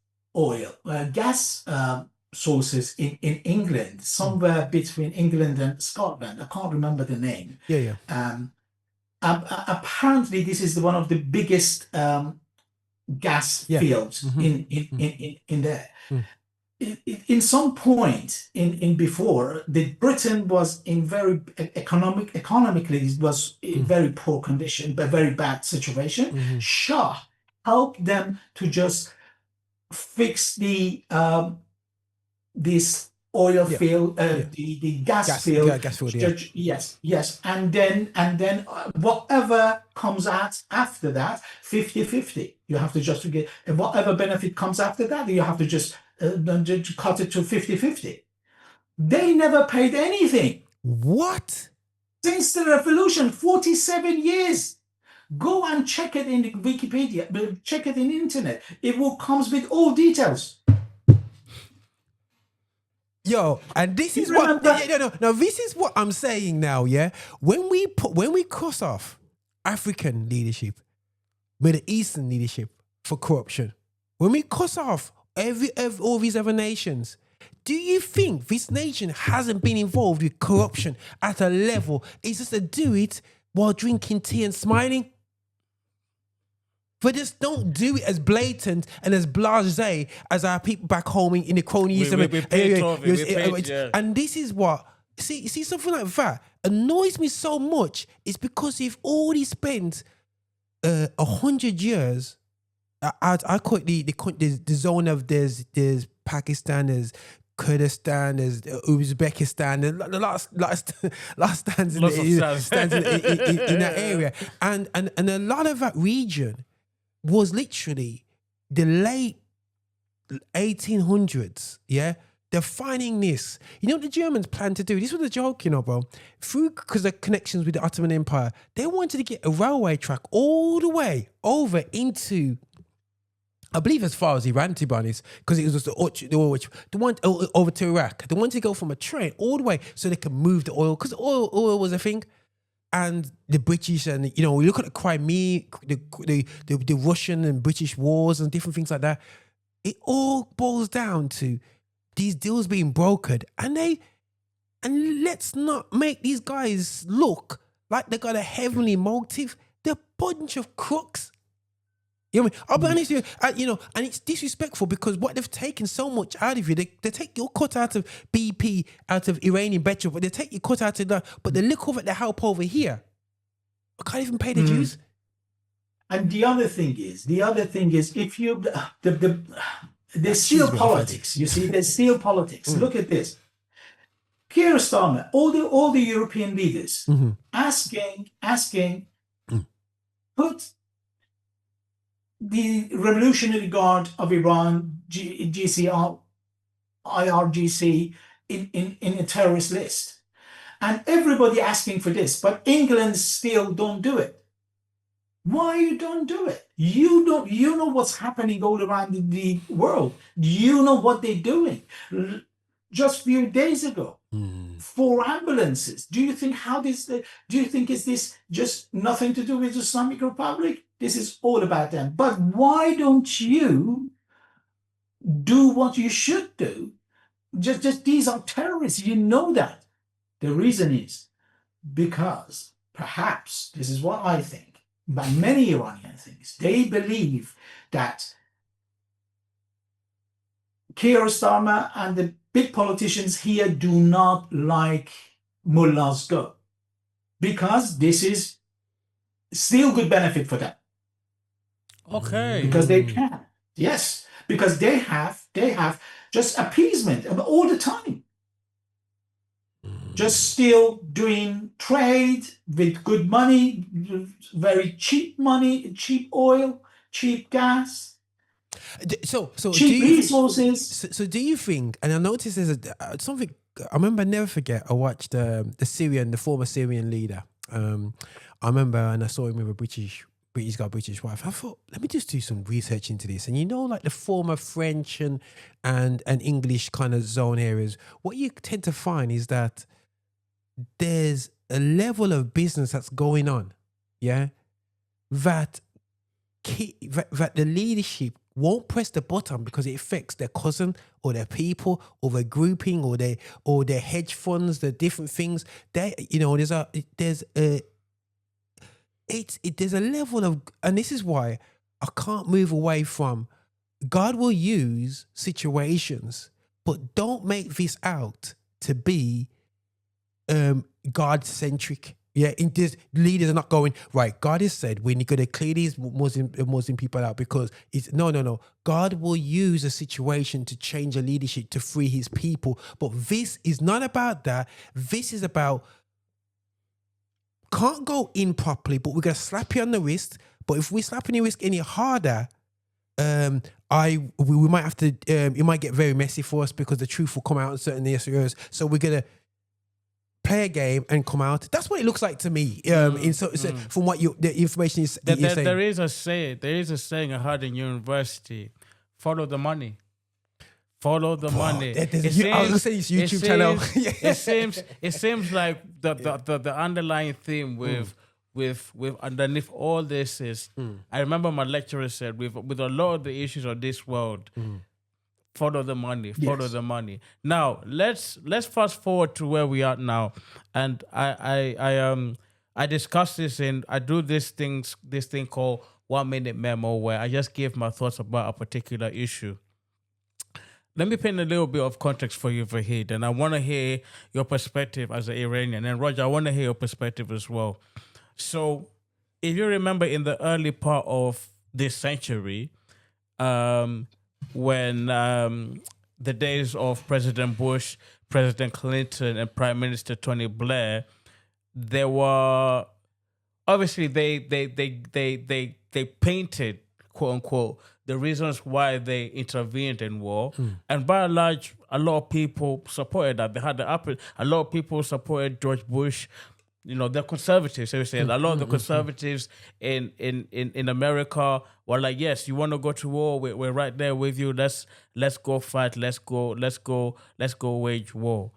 sources in England, somewhere between England and Scotland. I can't remember the name. Apparently, this is one of the biggest gas fields in there. In some point in before, Britain was in very economically it was in very poor condition, but very bad situation. Shah helped them to just fix this oil field, the gas field. Yes. And then whatever comes out after that, 50-50. You have to just get, and whatever benefit comes after that, you have to just cut it to 50-50. They never paid anything. What? Since the revolution, 47 years. Go and check it in the Wikipedia, check it in the internet. It will comes with all details. Yo, and this is what no, this is what I'm saying now, yeah. When we cross off African leadership, Middle Eastern leadership for corruption, when we cross off all these other nations, Do you think this nation hasn't been involved with corruption at a level? It's just to do it while drinking tea and smiling? But just don't do it as blatant and as blasé as our people back home in the cronyism. And this is what, see something like that annoys me so much. It's because you've already spent 100 years. I call it the zone of there's Pakistan, there's Kurdistan, there's Uzbekistan, the last stands in that area, and a lot of that region was literally the late 1800s. Yeah, they're finding this. You know what the Germans planned to do? This was a joke, bro. Because of connections with the Ottoman Empire, they wanted to get a railway track all the way over into, I believe, as far as Iran, to be honest, because it was just the one over to Iraq. They wanted to go from a train all the way so they could move the oil, because oil was a thing. And the British, and we look at the Crimea, the Russian and British wars and different things like that. It all boils down to these deals being brokered, and let's not make these guys look like they got a heavenly motive. They're a bunch of crooks. You know what I mean? I'll be honest with you, and it's disrespectful because what they've taken so much out of you, they take your cut out of BP, out of Iranian petrol, but they take your cut out of that, but the little that they help over here, I can't even pay the dues. And the other thing is, if you, there's still politics, you see, there's still politics. Look at this. Keir Starmer, all the European leaders asking, put the Revolutionary Guard of Iran, IRGC, in a terrorist list. And everybody asking for this, but England still don't do it. Why you don't do it? You know what's happening all around the world. You know what they're doing. Just a few days ago, 4 ambulances. Do you think is this just nothing to do with the Islamic Republic? This is all about them. But why don't you do what you should do? Just these are terrorists. You know that. The reason is because perhaps, this is what I think, but many Iranian things, they believe that Keir Starmer and the big politicians here do not like mullahs go, because this is still good benefit for them. Okay. Because they can. Yes. Because they have just appeasement all the time. Just still doing trade with good money, very cheap money, cheap oil, cheap gas. So cheap resources. So do you think, and I noticed there's something, I remember, I never forget, I watched the former Syrian leader. I remember, and I saw him with a British wife. I thought, let me just do some research into this. And like the former French and English kind of zone areas, what you tend to find is that there's a level of business that's going on, yeah, that the leadership won't press the button because it affects their cousin or their people or their grouping or their hedge funds, the different things. There's a level of, and this is why I can't move away from, God will use situations, but don't make this out to be God-centric. Yeah, leaders are not going, right, God has said we need to clear these Muslim people out because it's no. God will use a situation to change a leadership to free his people. But this is not about that. This is about, can't go in properly, but we're going to slap you on the wrist. But if we slap on your wrist any harder, we might have to, it might get very messy for us because the truth will come out in certain areas. So we're going to play a game and come out. That's what it looks like to me. From what the information is, you're saying. There is a saying I heard in university: follow the money. Follow the money. I was gonna say it's YouTube channel. It seems like the underlying theme with underneath all this is. I remember my lecturer said with a lot of the issues of this world. follow the money, follow Yes. the money. Now let's fast forward to where we are now, and I discuss this in I do this thing called 1 minute memo where I just give my thoughts about a particular issue. Let me paint a little bit of context for you, Vaheed, and I want to hear your perspective as an Iranian. And Roger, I want to hear your perspective as well. So, if you remember in the early part of this century, when the days of President Bush, President Clinton, and Prime Minister Tony Blair, there were obviously they painted, quote unquote, the reasons why they intervened in war, and by and large, a lot of people supported that. They had a lot of people supported George Bush. You know, they're conservatives. So we say a lot of the conservatives in America were like, yes, you want to go to war? We're right there with you. Let's go fight. Let's go wage war.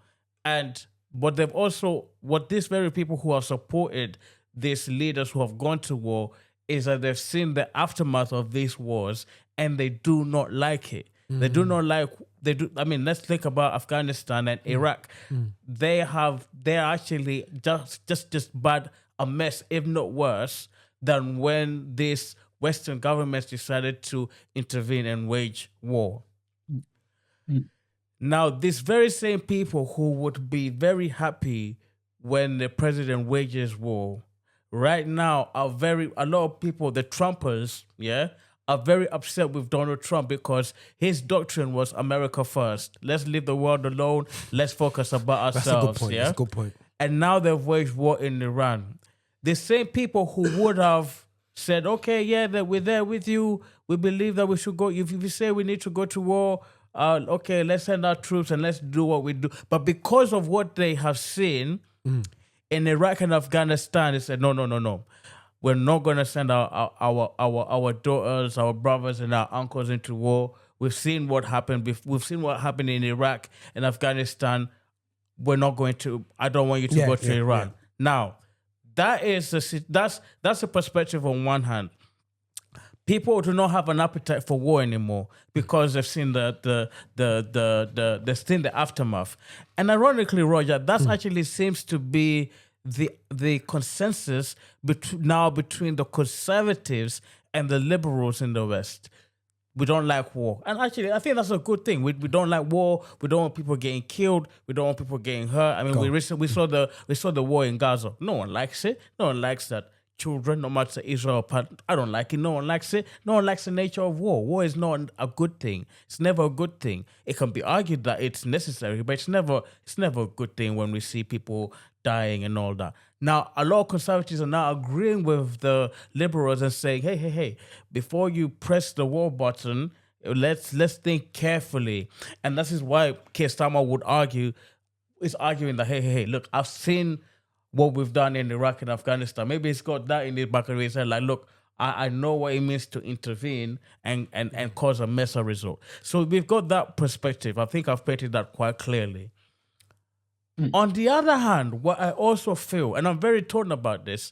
But they've also, what these very people who have supported these leaders who have gone to war is that they've seen the aftermath of these wars and they do not like it. They do not like. I mean, let's think about Afghanistan and Iraq. They're actually just bad, a mess, if not worse, than when these Western governments decided to intervene and wage war. Now, these very same people who would be very happy when the president wages war, right now a lot of people, the Trumpers, are very upset with Donald Trump because his doctrine was America first. Let's leave the world alone. Let's focus about ourselves. That's a good point. Yeah? That's a good point. And now they've waged war in Iran. The same people who would have said, okay, yeah, that we're there with you. We believe that we should go. If you say we need to go to war, okay, let's send our troops and let's do what we do. But because of what they have seen in Iraq and Afghanistan, they said, no. We're not going to send our daughters, our brothers, and our uncles into war. We've seen what happened. We've seen what happened in Iraq and Afghanistan. We're not going to. I don't want you to go to Iran. Now, that's a perspective on one hand. People do not have an appetite for war anymore because they've seen the aftermath. And ironically, Roger, that actually seems to be the consensus between the conservatives and the liberals in the West. We don't like war. And actually, I think that's a good thing. We don't like war. We don't want people getting killed. We don't want people getting hurt. I mean, we saw the war in Gaza. No one likes it. No one likes that. Children, no matter Israel, I don't like it. No one likes it. No one likes the nature of war. War is not a good thing. It's never a good thing. It can be argued that it's necessary, but it's never a good thing when we see people dying and all that. Now, a lot of conservatives are now agreeing with the liberals and saying, hey, before you press the war button, let's think carefully. And that is why Keir Starmer would arguing that, hey, look, I've seen what we've done in Iraq and Afghanistan. Maybe he's got that in the back of his head, like, look, I know what it means to intervene and cause a mess as a result. So we've got that perspective. I think I've painted that quite clearly. On the other hand, what I also feel, and I'm very torn about this,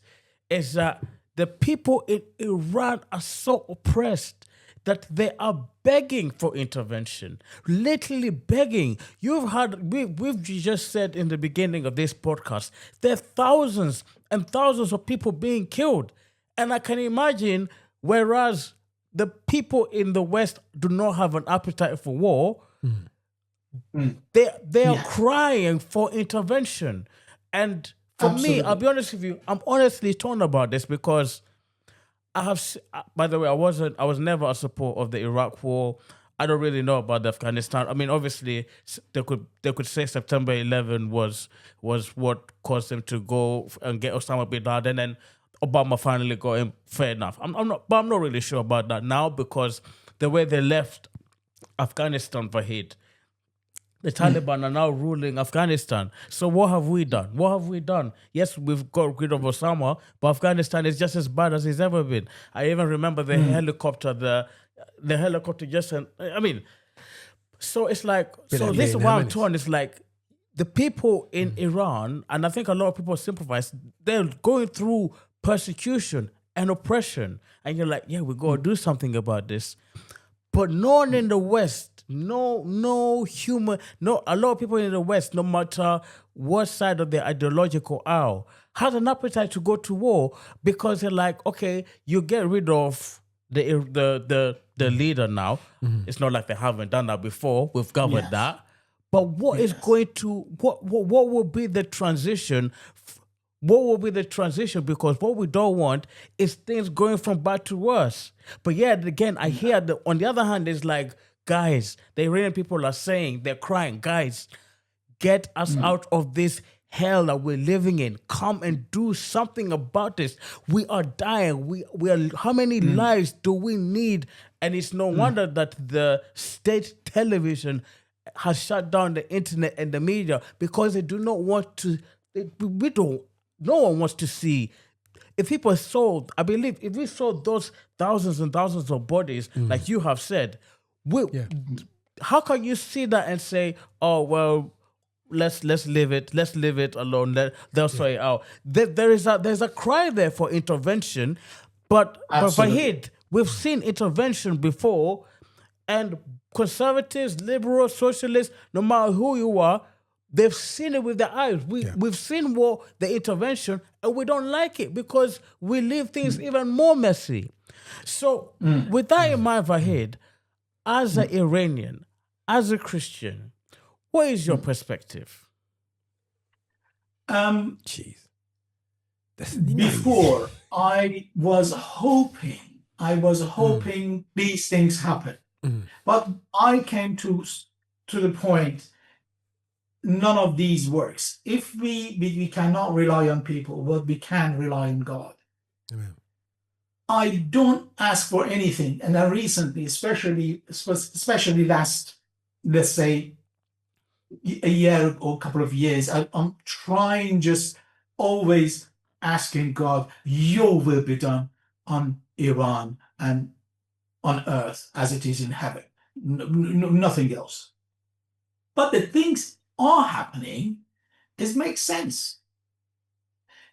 is that the people in Iran are so oppressed that they are begging for intervention, literally begging. We've just said in the beginning of this podcast, there are thousands and thousands of people being killed. And I can imagine, whereas the people in the West do not have an appetite for war, they are crying for intervention. And for me, I'll be honest with you, I'm honestly torn about this because by the way, I was never a support of the Iraq war. I don't really know about the Afghanistan. I mean, obviously, they could say September 11 was what caused them to go and get Osama bin Laden, and Obama finally got him. Fair enough. I'm not really sure about that now because the way they left Afghanistan, Vahid, the Taliban are now ruling Afghanistan. So what have we done? Yes, we've got rid of Osama, but Afghanistan is just as bad as it's ever been. I even remember the helicopter, the helicopter just, I mean, so it's like, so this is why I'm torn. It's like the people in Iran, and I think a lot of people sympathize, they're going through persecution and oppression. And you're like, yeah, we got to do something about this. But no one in the West West, no human, no, a lot of people in the West, no matter what side of the ideological aisle, has an appetite to go to war because they're like, okay, you get rid of the leader now. It's not like they haven't done that before. We've covered Yes. that. But what is going to what will be the transition? What will be the transition? Because what we don't want is things going from bad to worse. But yet again, I hear that on the other hand, it's like, guys, the Iranian people are saying, they're crying, guys, get us out of this hell that we're living in. Come and do something about this. We are dying. We are. How many lives do we need? And it's no wonder that the state television has shut down the internet and the media because they do not want to. No one wants to see. If people saw, I believe, if we saw those thousands and thousands of bodies, like you have said, how can you see that and say, "Oh well, let's leave it alone. They'll sort it out." There's a cry there for intervention, but Vahid, we've seen intervention before, and conservatives, liberals, socialists, no matter who you are, they've seen it with their eyes. We've seen the intervention, and we don't like it because we leave things even more messy. So, with that in mind, Vahid, as an Iranian, as a Christian, what is your perspective? Jeez. Before, I was hoping these things happen, but I came to the point. None of these works. If we cannot rely on people, but we can rely on God. Amen. I don't ask for anything, and I recently, especially last, let's say, a year or a couple of years, I'm trying, just always asking God, your will be done on Iran and on earth as it is in heaven. Nothing else. But the things are happening, it makes sense.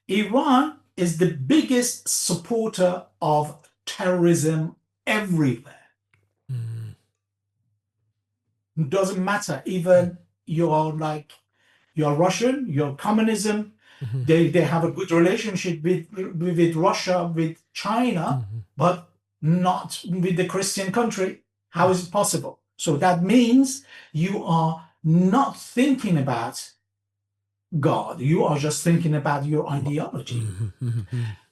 Iran is the biggest supporter of terrorism everywhere. It doesn't matter, even you're Russian, you're communism, they have a good relationship with Russia, with China, but not with the Christian country. How is it possible? So that means you are not thinking about God. You are just thinking about your ideology.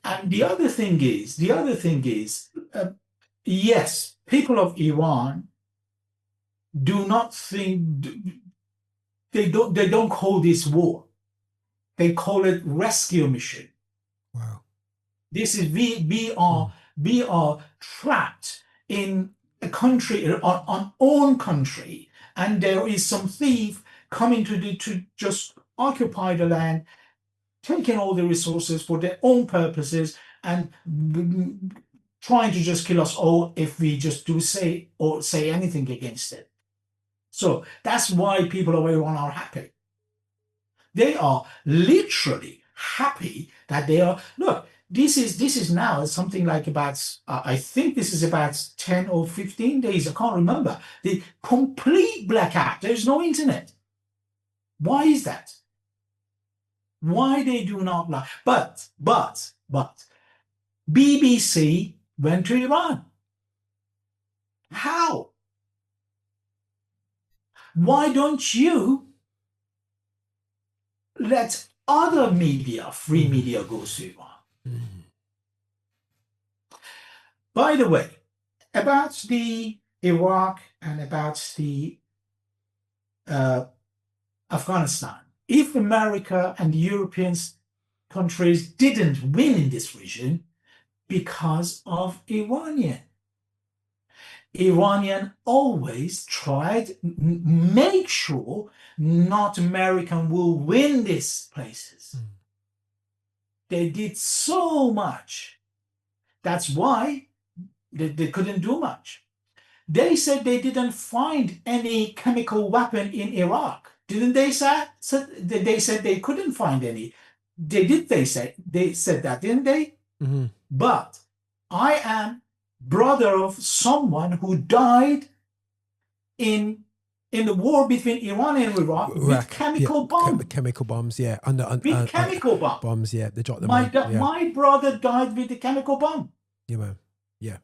And the other thing is, yes, people of Iran do not think, they don't call this war. They call it rescue mission. Wow. This is we are trapped in a country, our own country. And there is some thief coming to just occupy the land, taking all the resources for their own purposes, and trying to just kill us all if we just say anything against it. So that's why people of Iran are happy. They are literally happy that they are. Look, this is now something like about, I think this is about 10 or 15 days, I can't remember. The complete blackout. There's no internet. Why is that? Why they do not like? But BBC went to Iran. How? Why don't you let other media, free media, go to Iran? By the way, about the Iraq and about the Afghanistan, if America and the European countries didn't win in this region because of Iranian always tried make sure not American will win these places. They did so much. That's why they couldn't do much. They said they didn't find any chemical weapon in Iraq. Didn't they say? They said they couldn't find any. They said that, didn't they? But I am brother of someone who died in the war between Iran and Iraq with chemical bombs. Chemical bombs, yeah. With chemical bombs. Bombs, yeah. They dropped them on. My brother died with the chemical bomb. Yeah, man. Yeah.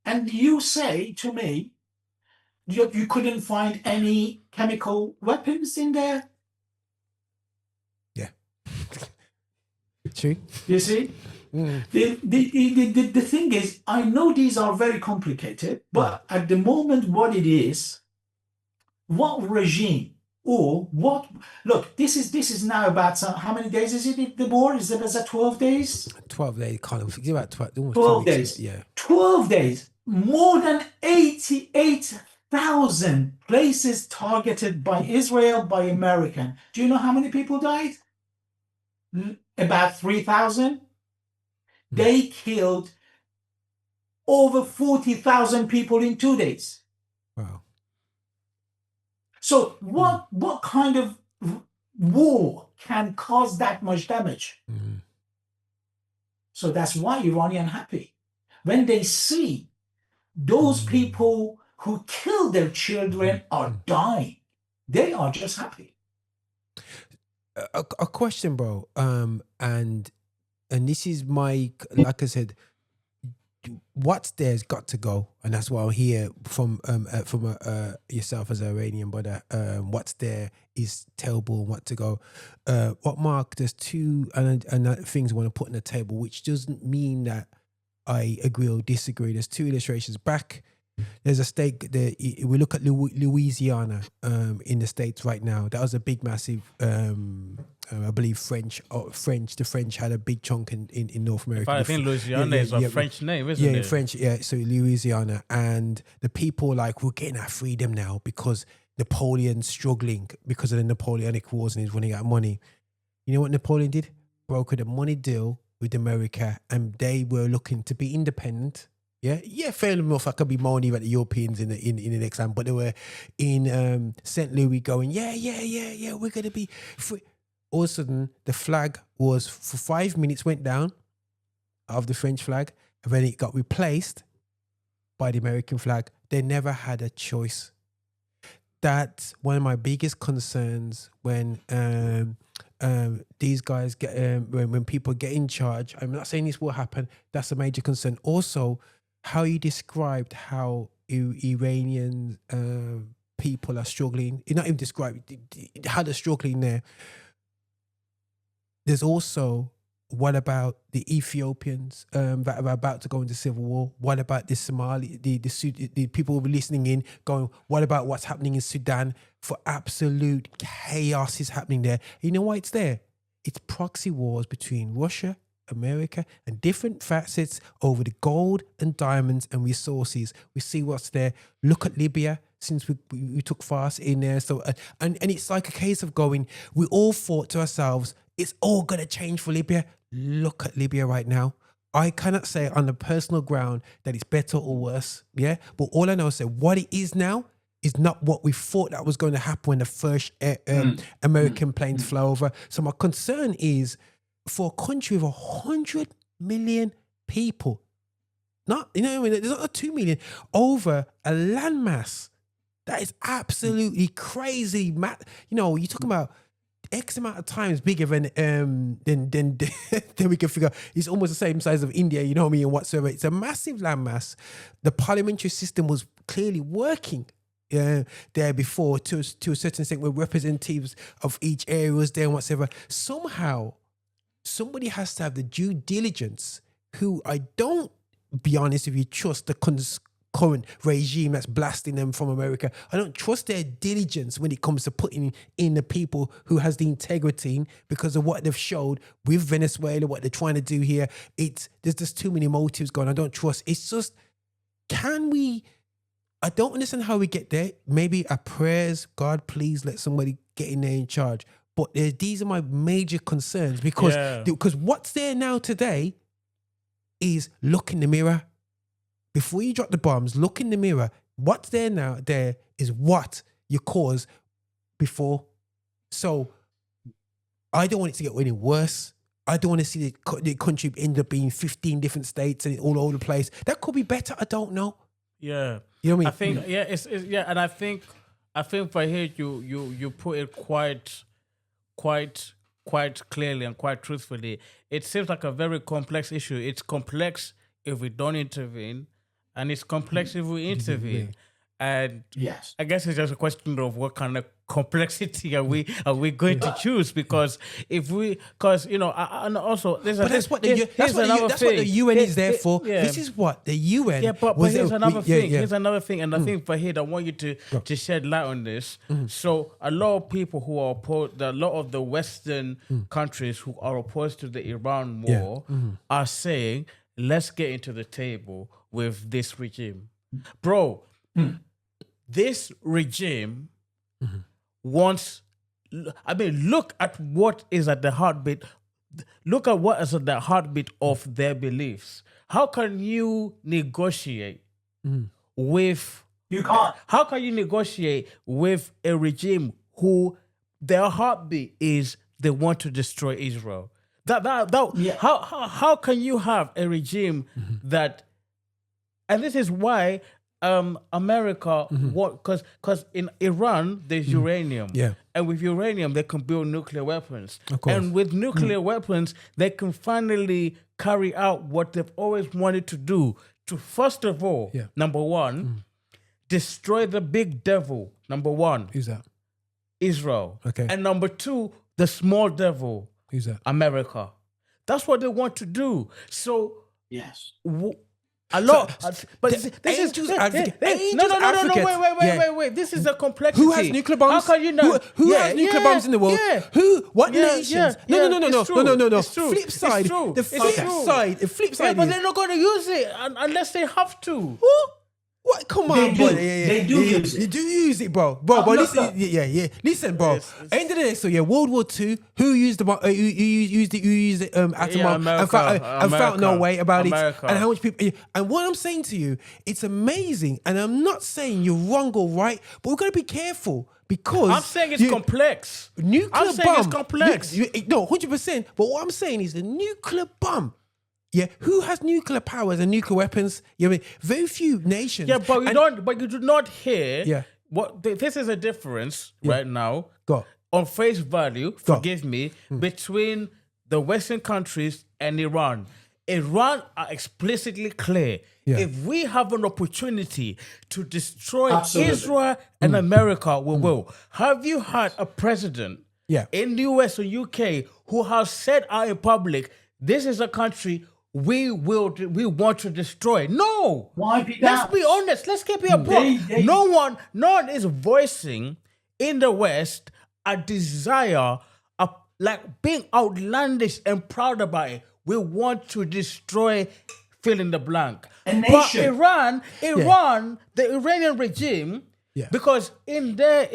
And you say to me, you couldn't find any chemical weapons in there? Yeah. True. You see? The thing is, I know these are very complicated, but at the moment, what it is, what regime or what? Look, this is now about how many days is it? The war is it? Is that 12 days? 12 days, kind of. It's about 12, 12 days. Yeah. 12 days. More than 88,000 places targeted by Israel, by American. Do you know how many people died? About 3,000. They killed over 40,000 people in 2 days. Wow. So what kind of war can cause that much damage? So that's why Iranians happy. When they see those people who kill their children are dying, they are just happy. A question, bro. And this is my, like I said, what's there's got to go, and that's why I'm here from yourself as an Iranian brother. What's there is terrible, and what to go. What Mark? There's two and things I want to put on the table, which doesn't mean that I agree or disagree. There's two illustrations back. There's a state that we look at Louisiana in the States right now. That was a big, massive. I believe the French had a big chunk in North America. I think Louisiana is a French name, isn't it? Yeah, French. Yeah, so Louisiana, and the people like we're getting our freedom now because Napoleon's struggling because of the Napoleonic Wars and he's running out of money. You know what Napoleon did? Brokered a money deal with America, and they were looking to be independent. Yeah, fair enough. I could be moaning about the Europeans in the next time, but they were in St. Louis going, yeah, we're gonna be free. All of a sudden, the flag was for 5 minutes went down of the French flag, and then it got replaced by the American flag. They never had a choice. That's one of my biggest concerns when these guys get when people get in charge. I'm not saying this will happen. That's a major concern. Also, how you described how Iranian people are struggling. You're not even describing how they're struggling there. There's also, what about the Ethiopians that are about to go into civil war? What about the Somali, the people who will be listening in going, what about what's happening in Sudan? For absolute chaos is happening there. You know why it's there? It's proxy wars between Russia, America, and different facets over the gold and diamonds and resources. We see what's there. Look at Libya, since we took fast in there. So and it's like a case of going, we all thought to ourselves, it's all going to change for Libya. Look at Libya right now. I cannot say on the personal ground that it's better or worse, yeah? But all I know is that what it is now is not what we thought that was going to happen when the first American planes flew over. So my concern is for a country of 100 million people, not, you know, there's not 2 million, over a landmass that is absolutely crazy. You know, you're talking about X amount of times bigger than then we can figure it's almost the same size of India, you know what I mean, and whatsoever. It's a massive landmass. The parliamentary system was clearly working there before to a certain extent, where representatives of each area was there and whatsoever. Somehow, somebody has to have the due diligence, who I don't, be honest if you trust the current regime that's blasting them from America. I don't trust their diligence when it comes to putting in the people who has the integrity, because of what they've showed with Venezuela, what they're trying to do here. There's just too many motives going. I don't trust. It's just, I don't understand how we get there. Maybe our prayers, God, please let somebody get in there in charge. But these are my major concerns, because what's there now today is look in the mirror. Before you drop the bombs, look in the mirror. What's there now there is what you caused before. So I don't want it to get any worse. I don't want to see the country end up being 15 different states and all over the place. That could be better. I don't know. Yeah. You know what I mean? I think it's yeah, and I think Vaheed, you put it quite clearly and quite truthfully. It seems like a very complex issue. It's complex if we don't intervene, and it's complex if we intervene. And Yes. I guess it's just a question of what kind of complexity are we going to choose? Because and also that's what the UN is there for. Yeah. This is what the UN. Yeah, but here's another thing. Here's another thing, and I think Vahid, I want you to shed light on this. So a lot of people who are opposed, a lot of the Western countries who are opposed to the Iran war are saying, let's get into the table with this regime, bro. This regime wants. I mean, look at what is at the heartbeat. Look at what is at the heartbeat of their beliefs. How can you negotiate with? You can't. How can you negotiate with a regime who their heartbeat is they want to destroy Israel? How can you have a regime that? And this is why America, because in Iran there's uranium, and with uranium they can build nuclear weapons, and with nuclear weapons they can finally carry out what they've always wanted to do. To first of all, number one, destroy the big devil. Number one, who's that? Israel. Okay. And number two, the small devil. Who's that? America. That's what they want to do. So Yes. a lot, but the this angels is advocate- no. angels advocate. Wait. This is a complexity. Who has nuclear bombs? How can you know? Who has nuclear bombs in the world? Yeah. What nations? No. It's true. No. It's true. Flip side. It's true. The It's flip true. side. The flip side. Yeah, but is- they're not going to use it unless they have to. What? Come on, They do. bro. They do use it. They do use it, bro. But listen, listen, bro. End of the day, so World War II. Who used the who used the atom bomb and felt no way about America. it? And how much people? And what I'm saying to you, it's amazing. And I'm not saying you're wrong or right, but we're gonna be careful because I'm saying it's complex. Nuclear I'm saying bomb. it's complex. No, 100%. But what I'm saying is the nuclear bomb. Yeah, who has nuclear powers and nuclear weapons? I mean, very few nations. Yeah, but you do not hear. Yeah. What this is a difference right now. Go. On face value, forgive me, between the Western countries and Iran. Iran are explicitly clear. Yeah. If we have an opportunity to destroy Absolutely. Israel and America, we will. Have you had a president in the US or UK who has said out in public, this is a country we want to destroy? No. Why be Let's that? be honest. Let's keep it a book. They- No one is voicing in the West a desire, like being outlandish and proud about it. We want to destroy fill in the blank. A nation. But Iran, the Iranian regime, because in their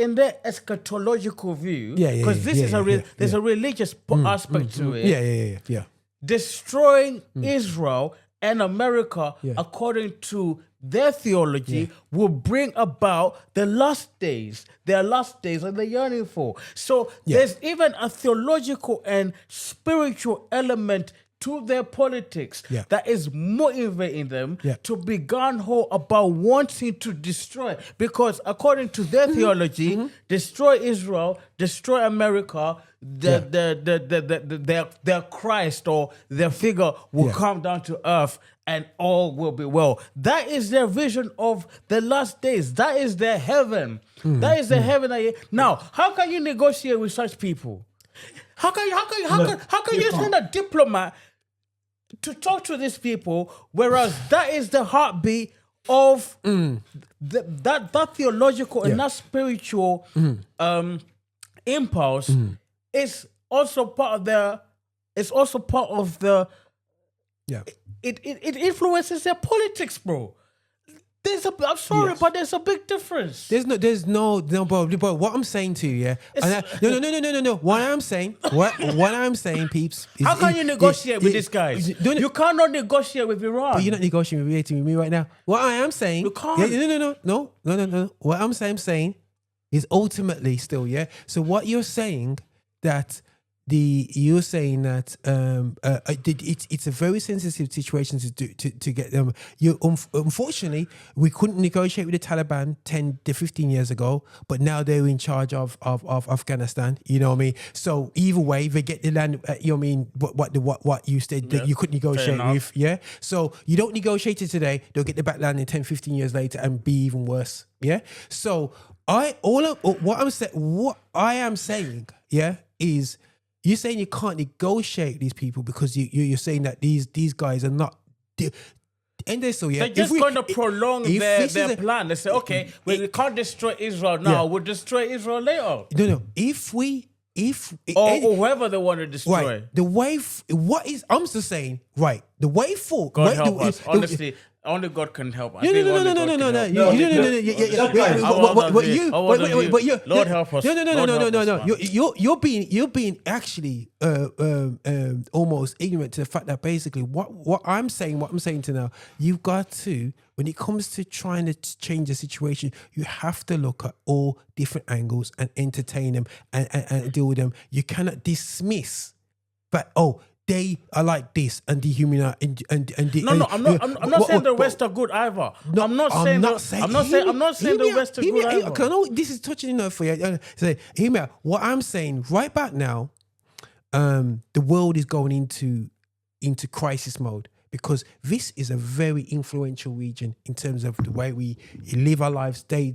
eschatological view, because there's a religious aspect to it. Yeah. Destroying Israel and America, according to their theology, will bring about the last days. Their last days that they're yearning for. So there's even a theological and spiritual element to their politics that is motivating them to be gun-ho about wanting to destroy. Because according to their theology, destroy Israel, destroy America, their Christ or their figure will come down to earth and all will be well. That is their vision of the last days. That is their heaven. That is the heaven. Now, how can you negotiate with such people? How can you send a diplomat to talk to these people, whereas that is the heartbeat of that theological and that spiritual impulse is also part of their. It's also part of the. It influences their politics, bro. I'm sorry, but there's a big difference. There's no, but what I'm saying to you, no. What I'm saying, peeps. How can you negotiate with these guys? You cannot negotiate with Iran. But you're not negotiating with me right now. What I am saying, you can't. No. What I'm saying is ultimately still, So what you're saying that you're saying that it's a very sensitive situation to get them. Unfortunately, we couldn't negotiate with the Taliban 10 to 15 years ago, but now they're in charge of Afghanistan. You know what I mean? So either way, they get the land. You know what I mean? What you said that you couldn't negotiate with. Yeah. So you don't negotiate it today, they'll get the back land in 10, 15 years later and be even worse. Yeah. So what I am saying, yeah, is. You're saying you can't negotiate these people because you're saying that these guys are not. And they're just going to prolong their plan. They say, okay, we can't destroy Israel now. We'll destroy Israel later. No. Or whoever they want to destroy. Right, I'm just saying, right, the way forward. God help us. Honestly, only God can help. No. Lord help us. No. You're being actually almost ignorant to the fact that basically what I'm saying to now, you've got to, when it comes to trying to change the situation, you have to look at all different angles and entertain them and deal with them. You cannot dismiss, but they are like this and dehumanize I'm not saying the West are good either. No, I'm not saying the West are good either. I know this is touching enough for you. So, hear me out. What I'm saying right back now, the world is going into crisis mode because this is a very influential region in terms of the way we live our lives day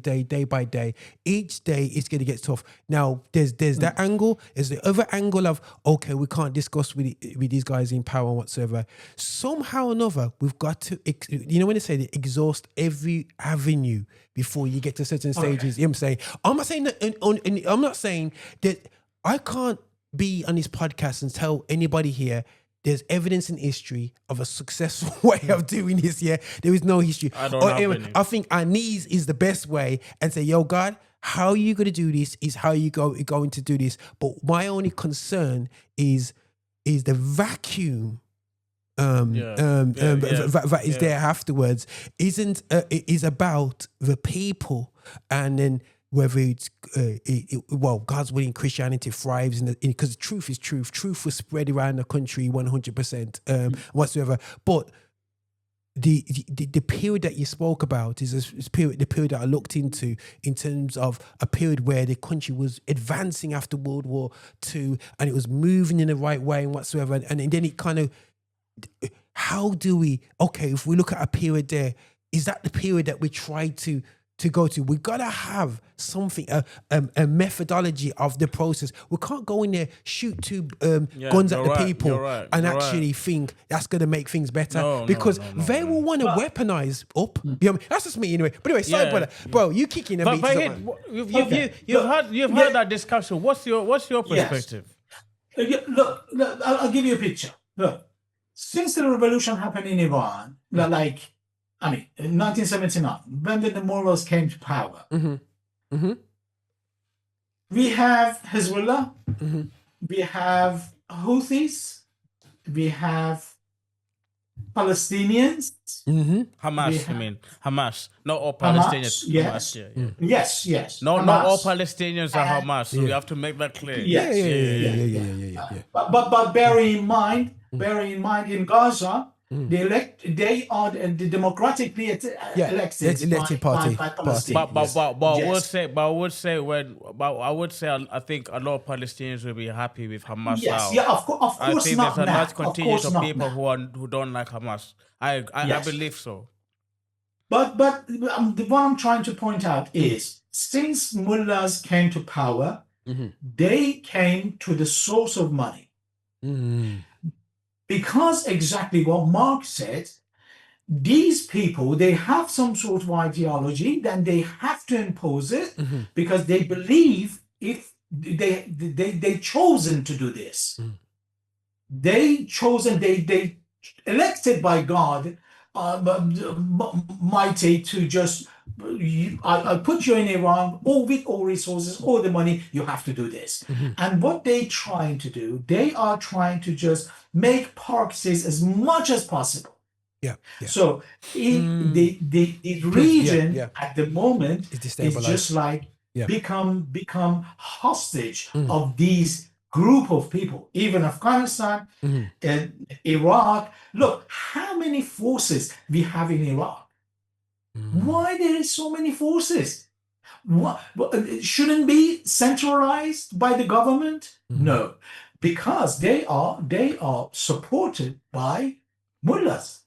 by day. Each day it's going to get tough. Now, there's that angle. There's the other angle of, okay, we can't discuss with these guys in power whatsoever. Somehow or another, we've got to, when they say they exhaust every avenue before you get to certain stages. You know what I'm saying? I'm not saying that I can't be on this podcast and tell anybody here there's evidence in history of a successful way of doing this. Yeah, there is no history. I think our knees is the best way, and say, yo, God, how are you going to do this? Is how you're going to do this. But my only concern is the vacuum that is there afterwards. Is about the people, and then whether it's God's willing, Christianity thrives because truth is truth. Truth was spread around the country 100% whatsoever. But the period that you spoke about is the period that I looked into in terms of a period where the country was advancing after World War II and it was moving in the right way and whatsoever. And then it kind of, how do we, if we look at a period there, is that the period that we try to go to? We gotta have something, a methodology of the process. We can't go in there, shoot two guns at the people and actually think that's gonna make things better because they will want to weaponize up. You know what I mean? That's just me anyway. But anyway, sorry, brother. Bro, you kicking the beat. You've had that discussion. What's your perspective? Yes. Look, I'll give you a picture. Look, since the revolution happened in Iran, in 1979, when the Moros came to power, we have Hezbollah, we have Houthis, we have Palestinians. Hamas. Not all Palestinians. Yes. Hamas, Yes. No, not all Palestinians are Hamas. So we have to make that clear. Yeah. But bear in mind, in Gaza, they are the democratically elected party. By Palestinians. I would say I think a lot of Palestinians will be happy with Hamas now. Yeah, of course I think not. There's a large contingent of people who don't like Hamas. I believe so. But what I'm trying to point out is, since mullahs came to power, they came to the source of money. Because exactly what Mark said, these people, they have some sort of ideology, then they have to impose it because they believe if they chosen to do this. They elected by God mighty to just, I'll put you in Iran, all with all resources, all the money, you have to do this. And what they trying to do, they are trying to just make Parksies as much as possible. So the region at the moment is just like become hostage of these group of people, even Afghanistan, Iraq. Look, how many forces we have in Iraq? Why there is so many forces? What, it shouldn't be centralized by the government? No, because they are supported by mullahs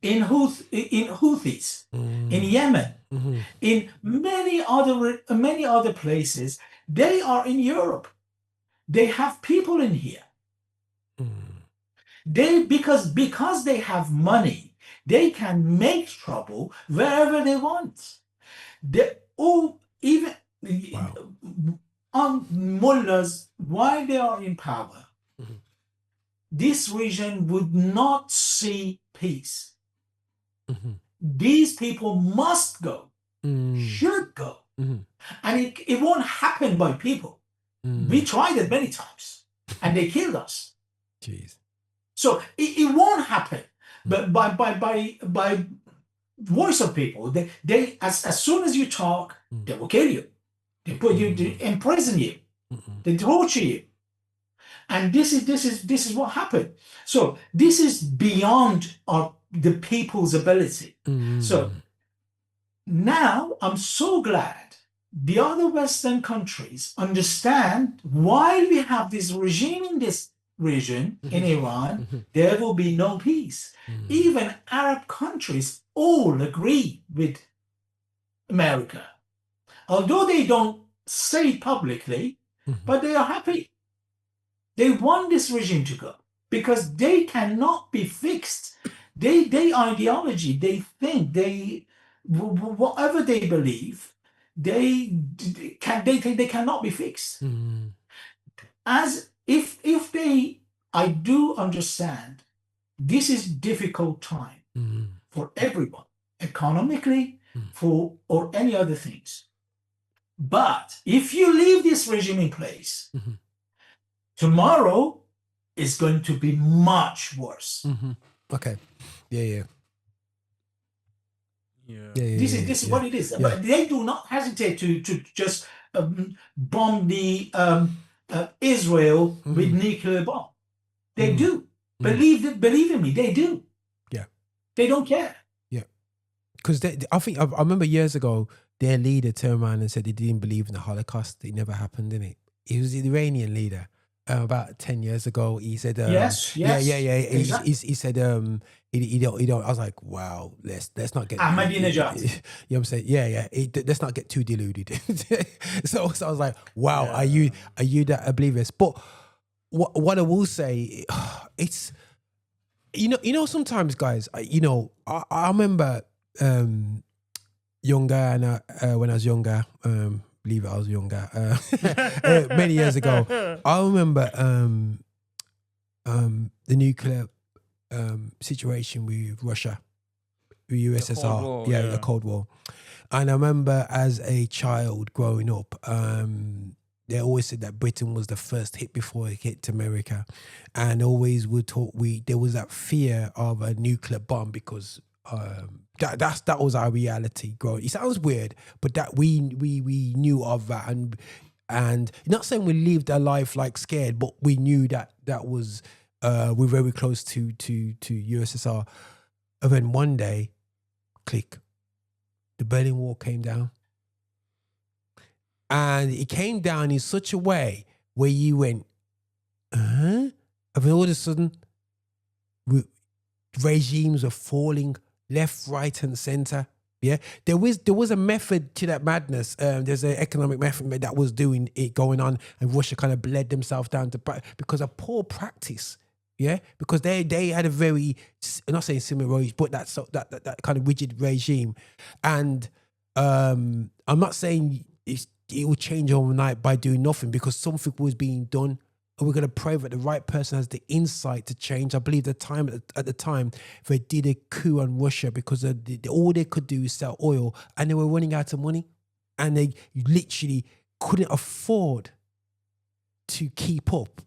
in Houthis, in Yemen, in many other places. They are in Europe. They have people in here. Because they have money, they can make trouble wherever they want. Even on mullahs, while they are in power, this region would not see peace. These people must go, should go, and it won't happen by people. We tried it many times, and they killed us. Jeez. So it won't happen, but by voice of people, they as soon as you talk, they will kill you. They put you, they imprison you, they torture you, and this is what happened. So this is beyond the people's ability. So now I'm so glad the other Western countries understand why we have this regime in this region, in Iran, there will be no peace. Even Arab countries all agree with America. Although they don't say it publicly, but they are happy. They want this regime to go because they cannot be fixed. They ideology, they think, whatever they believe, they cannot be fixed. As if they, I do understand this is difficult time for everyone, economically, or any other things. But if you leave this regime in place, tomorrow is going to be much worse. Okay. Yeah. This is what it is. But they do not hesitate to just bomb the Israel with nuclear bomb. They do. Believe in me, they do. Yeah. They don't care. Yeah. Because I think I remember years ago, their leader turned around and said he didn't believe in the Holocaust. It never happened, didn't it? He was the Iranian leader. About 10 years ago, he said, yes. Exactly. He said, he don't. I was like, wow, let's not get Ahmadinejad. You know what I'm saying? Yeah. Let's not get too deluded. so I was like, wow, are you that oblivious? But what I will say, it's sometimes, guys, I remember younger and when I was younger, believe it, I was younger. Many years ago, I remember the nuclear situation with Russia, with USSR, the Cold War. And I remember as a child growing up, they always said that Britain was the first hit before it hit America, and always would talk. There was that fear of a nuclear bomb because. That was our reality growing. It sounds weird, but that we knew of that, and not saying we lived our life like scared, but we knew that was we're very close to USSR. And then one day, click, the Berlin Wall came down, and it came down in such a way where you went, and then all of a sudden, regimes were falling. Left, right, and center. Yeah, there was a method to that madness. There's an economic method that was doing it going on, and Russia kind of bled themselves down to because of poor practice. Yeah, because they had a very, I'm not saying similar regime, but that kind of rigid regime, and I'm not saying it will change overnight by doing nothing, because something was being done. And we're going to pray that the right person has the insight to change. I believe at the time, they did a coup on Russia because all they could do is sell oil, and they were running out of money, and they literally couldn't afford to keep up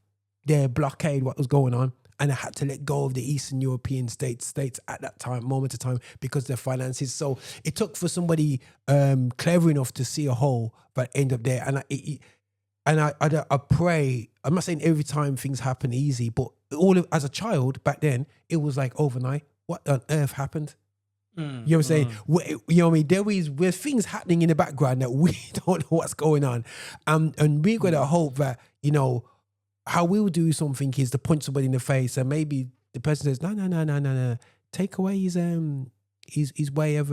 their blockade, what was going on, and they had to let go of the Eastern European states at that time, moment of time, because of their finances. So it took for somebody clever enough to see a hole, but end up there. And and I pray. I'm not saying every time things happen easy, but as a child back then, it was like overnight. What on earth happened? You know what I'm saying? You know what I mean? There's things happening in the background that we don't know what's going on. And we're going to hope that, you know, how we'll do something is to punch somebody in the face, and maybe the person says, no. Take away his way of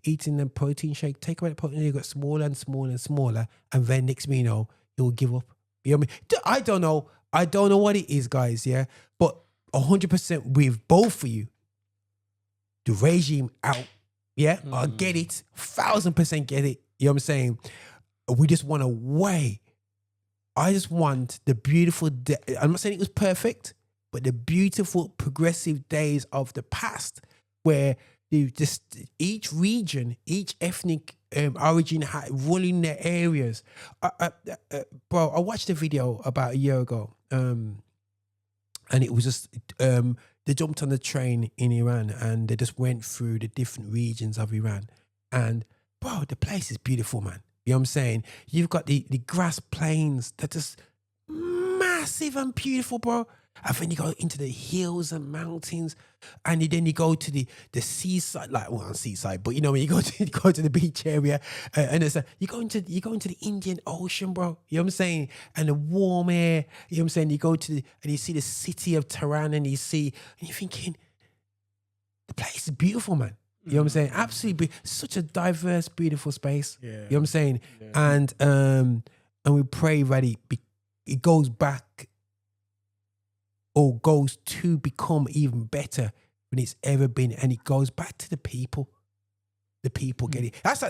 eating the protein shake. Take away the protein, you got smaller and smaller and smaller. And then next thing you know, he'll give up. You know what I mean? I don't know. I don't know what it is, guys, yeah? But 100% with both of you, the regime out, yeah? I get it. 1,000% get it. You know what I'm saying? We just want a way. I just want the beautiful I'm not saying it was perfect, but the beautiful progressive days of the past where each region, each ethnic origin running their areas. Bro, I watched a video about a year ago, and it was just they jumped on the train in Iran and they just went through the different regions of Iran. And bro, the place is beautiful, man. You know what I'm saying? You've got the grass plains that just massive and beautiful, bro. And then you go into the hills and mountains, and then you go to the seaside, like on seaside, but you know when you go to the beach area, and it's you go into the Indian Ocean, bro. You know what I'm saying? And the warm air. You know what I'm saying? You go to and you see the city of Tehran, and you're thinking, the place is beautiful, man. You know what I'm saying? Absolutely, such a diverse, beautiful space. Yeah. You know what I'm saying? Yeah. And we pray that it goes back, or goes to become even better than it's ever been, and it goes back to the people. The people get it. That's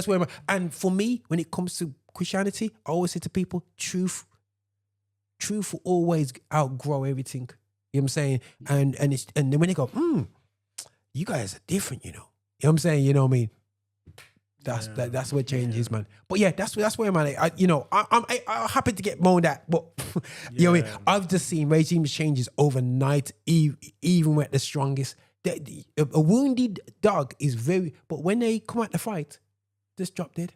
where I'm. And for me, when it comes to Christianity, I always say to people, truth will always outgrow everything. You know what I'm saying? And then when they go, you guys are different, you know. You know what I'm saying? You know what I mean? That's where change is, man. But yeah, that's where I'm at. I'm happy to get moaned at, but you know what I mean? I've just seen regime changes overnight, even with the strongest. A wounded dog is but when they come out the fight, just drop dead.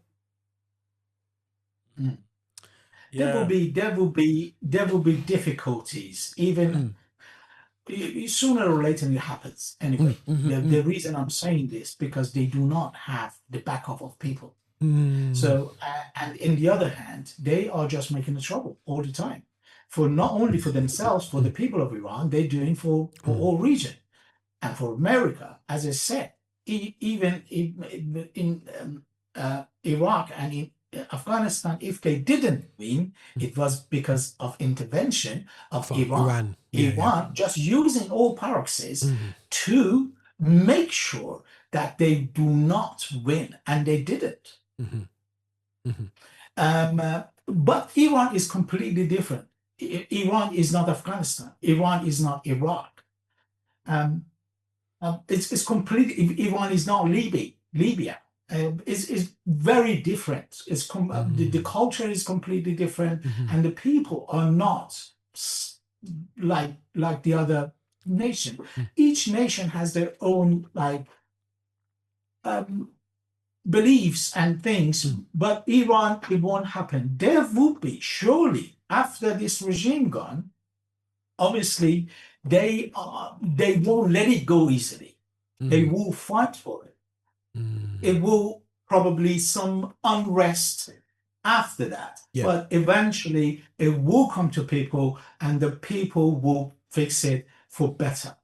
There will be difficulties, even sooner or later it happens. Anyway, the reason I'm saying this, because they do not have the backup of people. So, and in the other hand, they are just making the trouble all the time, for not only for themselves, for the people of Iran, they're doing for all region, and for America, as I said, even in Iraq and in Afghanistan, if they didn't win, it was because of intervention of Iran. Iran just using all proxies to make sure that they do not win, and they didn't. But Iran is completely different. Iran is not Afghanistan. Iran is not Iraq. It's completely. Iran is not Libya. Is very different. It's the culture is completely different, and the people are not like the other nation. Each nation has their own beliefs and things, but Iran, it won't happen. There would be, surely, after this regime gone, obviously they won't let it go easily. They will fight for it. It will probably some unrest after that, but eventually it will come to people, and the people will fix it for better.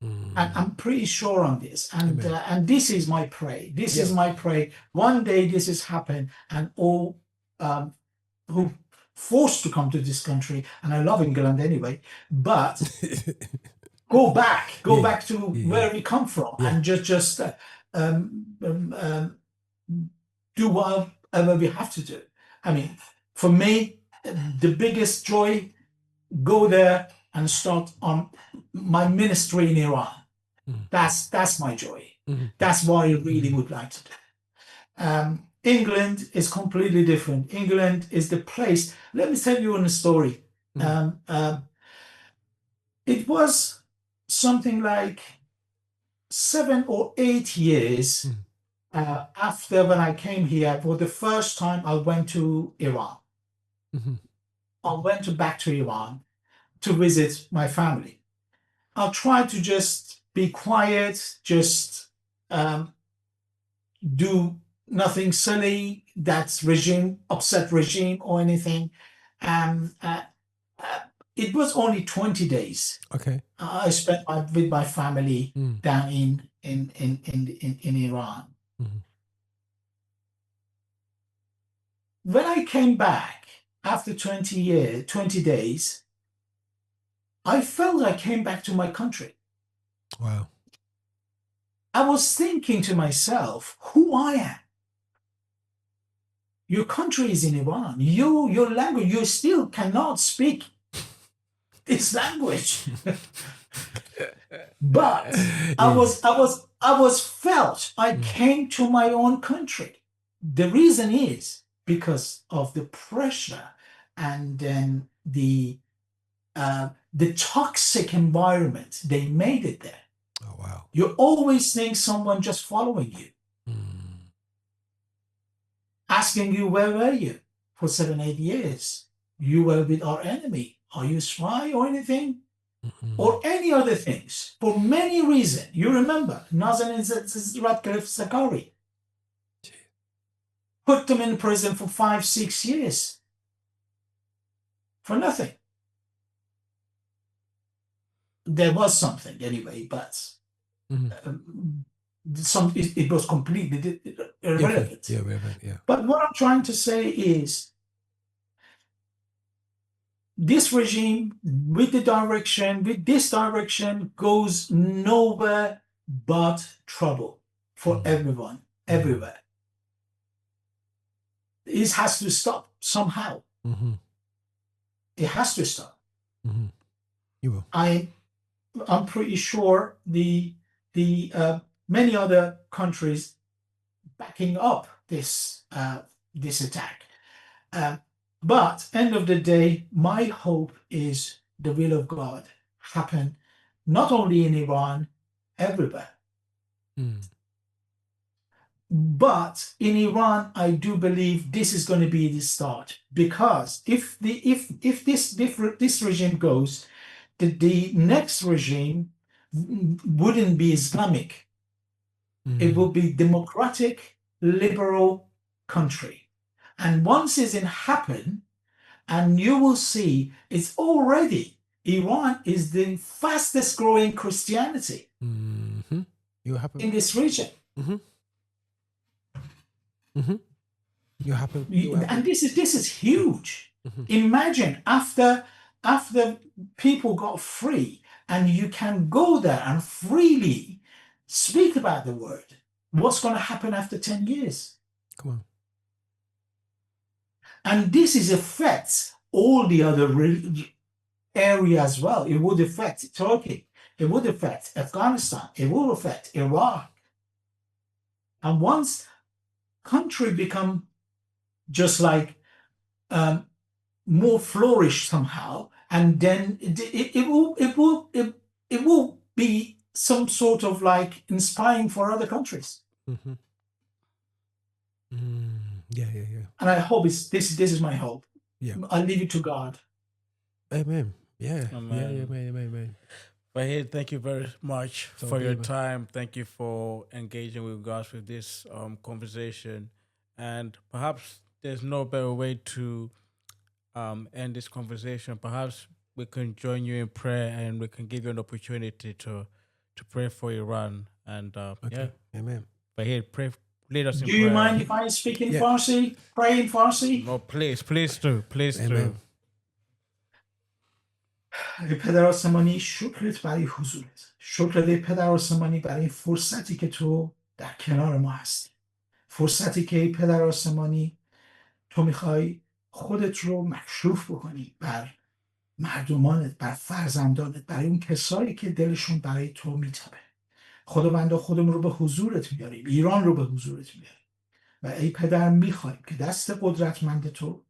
And I'm pretty sure on this, and this is my prayer. This is my prayer. One day this is happen, and all who forced to come to this country, and I love England anyway, but go back to where we come from, and just do whatever we have to do. I mean, for me, the biggest joy, go there and start on my ministry in Iran. That's my joy. That's what I really would like to do. England is completely different. England is the place. Let me tell you a story. It was something like 7 or 8 years after when I came here for the first time. I went to Iran, I went back to Iran to visit my family. I tried to just be quiet, just do nothing silly that's upset regime or anything. It was only 20 days. Okay. I spent with my family down in Iran. When I came back after 20 days, I felt I came back to my country. Wow. I was thinking to myself, who I am. Your country is in Iran. Your language, you still cannot speak this language. But I came to my own country. The reason is because of the pressure and then the toxic environment they made it there. Oh, wow. You always think someone just following you, asking you, where were you for 7-8 years? You were with our enemy. Are you spy or anything? Or any other things, for many reasons. You remember, Nazanin Radcliffe Zakari put them in prison for 5-6 years for nothing. There was something anyway, but it was completely irrelevant. Yeah, relevant, yeah. But what I'm trying to say is, this regime, with this direction, goes nowhere but trouble for everyone, everywhere. It has to stop somehow. It has to stop. You will. I'm pretty sure the many other countries backing up this attack. But end of the day, my hope is the will of God happen not only in Iran, everywhere. But in Iran, I do believe this is going to be the start, because if this regime goes, the next regime wouldn't be Islamic. It will be democratic, liberal country. And once it's happen, and you will see, it's already, Iran is the fastest growing Christianity in this region. And this is huge. Imagine after people got free, and you can go there and freely speak about the word, what's going to happen after 10 years? Come on. And this affects all the other areas as well. It would affect Turkey. It would affect Afghanistan. It will affect Iraq. And once country become just like more flourish somehow, and then it will be some sort of like inspiring for other countries. Yeah. And I hope this is my hope. Yeah. I leave it to God. Amen. Yeah. Amen. Yeah. Amen. Vaheed, thank you very much for your time. Thank you for engaging with us with this conversation. And perhaps there's no better way to end this conversation. Perhaps we can join you in prayer, and we can give you an opportunity to pray for Iran. And Okay. Amen. Vaheed, pray. Lead us in Do prayer. you mind if I speak in Farsi? Pray in Farsi? No, please do. Please Amen. do. ای پدر آسمانی، شکرت برای حضورت. شکرت ای پدر آسمانی برای این فرصتی که تو در کنار ما هستی. فرصتی که ای پدر آسمانی تو میخوای خودت رو مکشوف بکنی بر مردمانت، بر فرزندانت، برای اون کسایی که دلشون برای تو میتپه. خداوندا، خودمون رو به حضورت میاریم، ایران رو به حضورت میاریم و ای پدر میخوایم که دست قدرتمند تو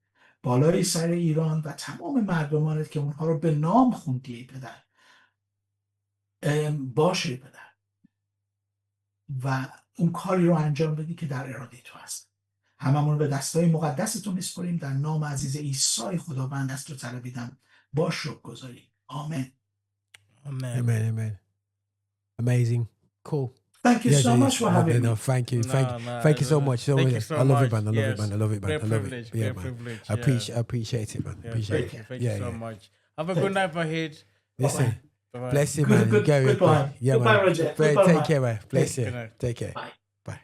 بالای سر ایران و تمام مردمانت که اونها رو به نام خوندی ای پدر باشه ای پدر، و اون کاری رو انجام بدی که در اراده تو هست. هممون به دستای مقدستون میسپاریم در نام عزیز عیسی خداوند دست رو طلبیدم با شکرگزاری. آمین. Amen. Amazing. Cool. Thank you so much for having me. No, thank you so much. Thank you so I love much. it, man. I love it, man. Great I love privilege, it. Yeah, great man. privilege, I appreciate it, man. Yeah, Appreciate it. thank you so much. Have a good night, Vaheed. Listen, Bye-bye. bless you, man. Goodbye. Yeah, Goodbye, man. Roger. Take Goodbye, care, man. Bless you. Good night. Take care. Bye. Bye.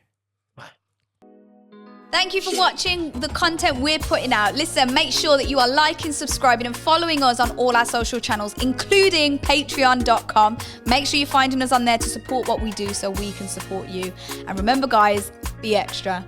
Thank you for watching the content we're putting out. Listen, make sure that you are liking, subscribing and following us on all our social channels, including patreon.com. Make sure you're finding us on there to support what we do so we can support you. And remember, guys, be extra.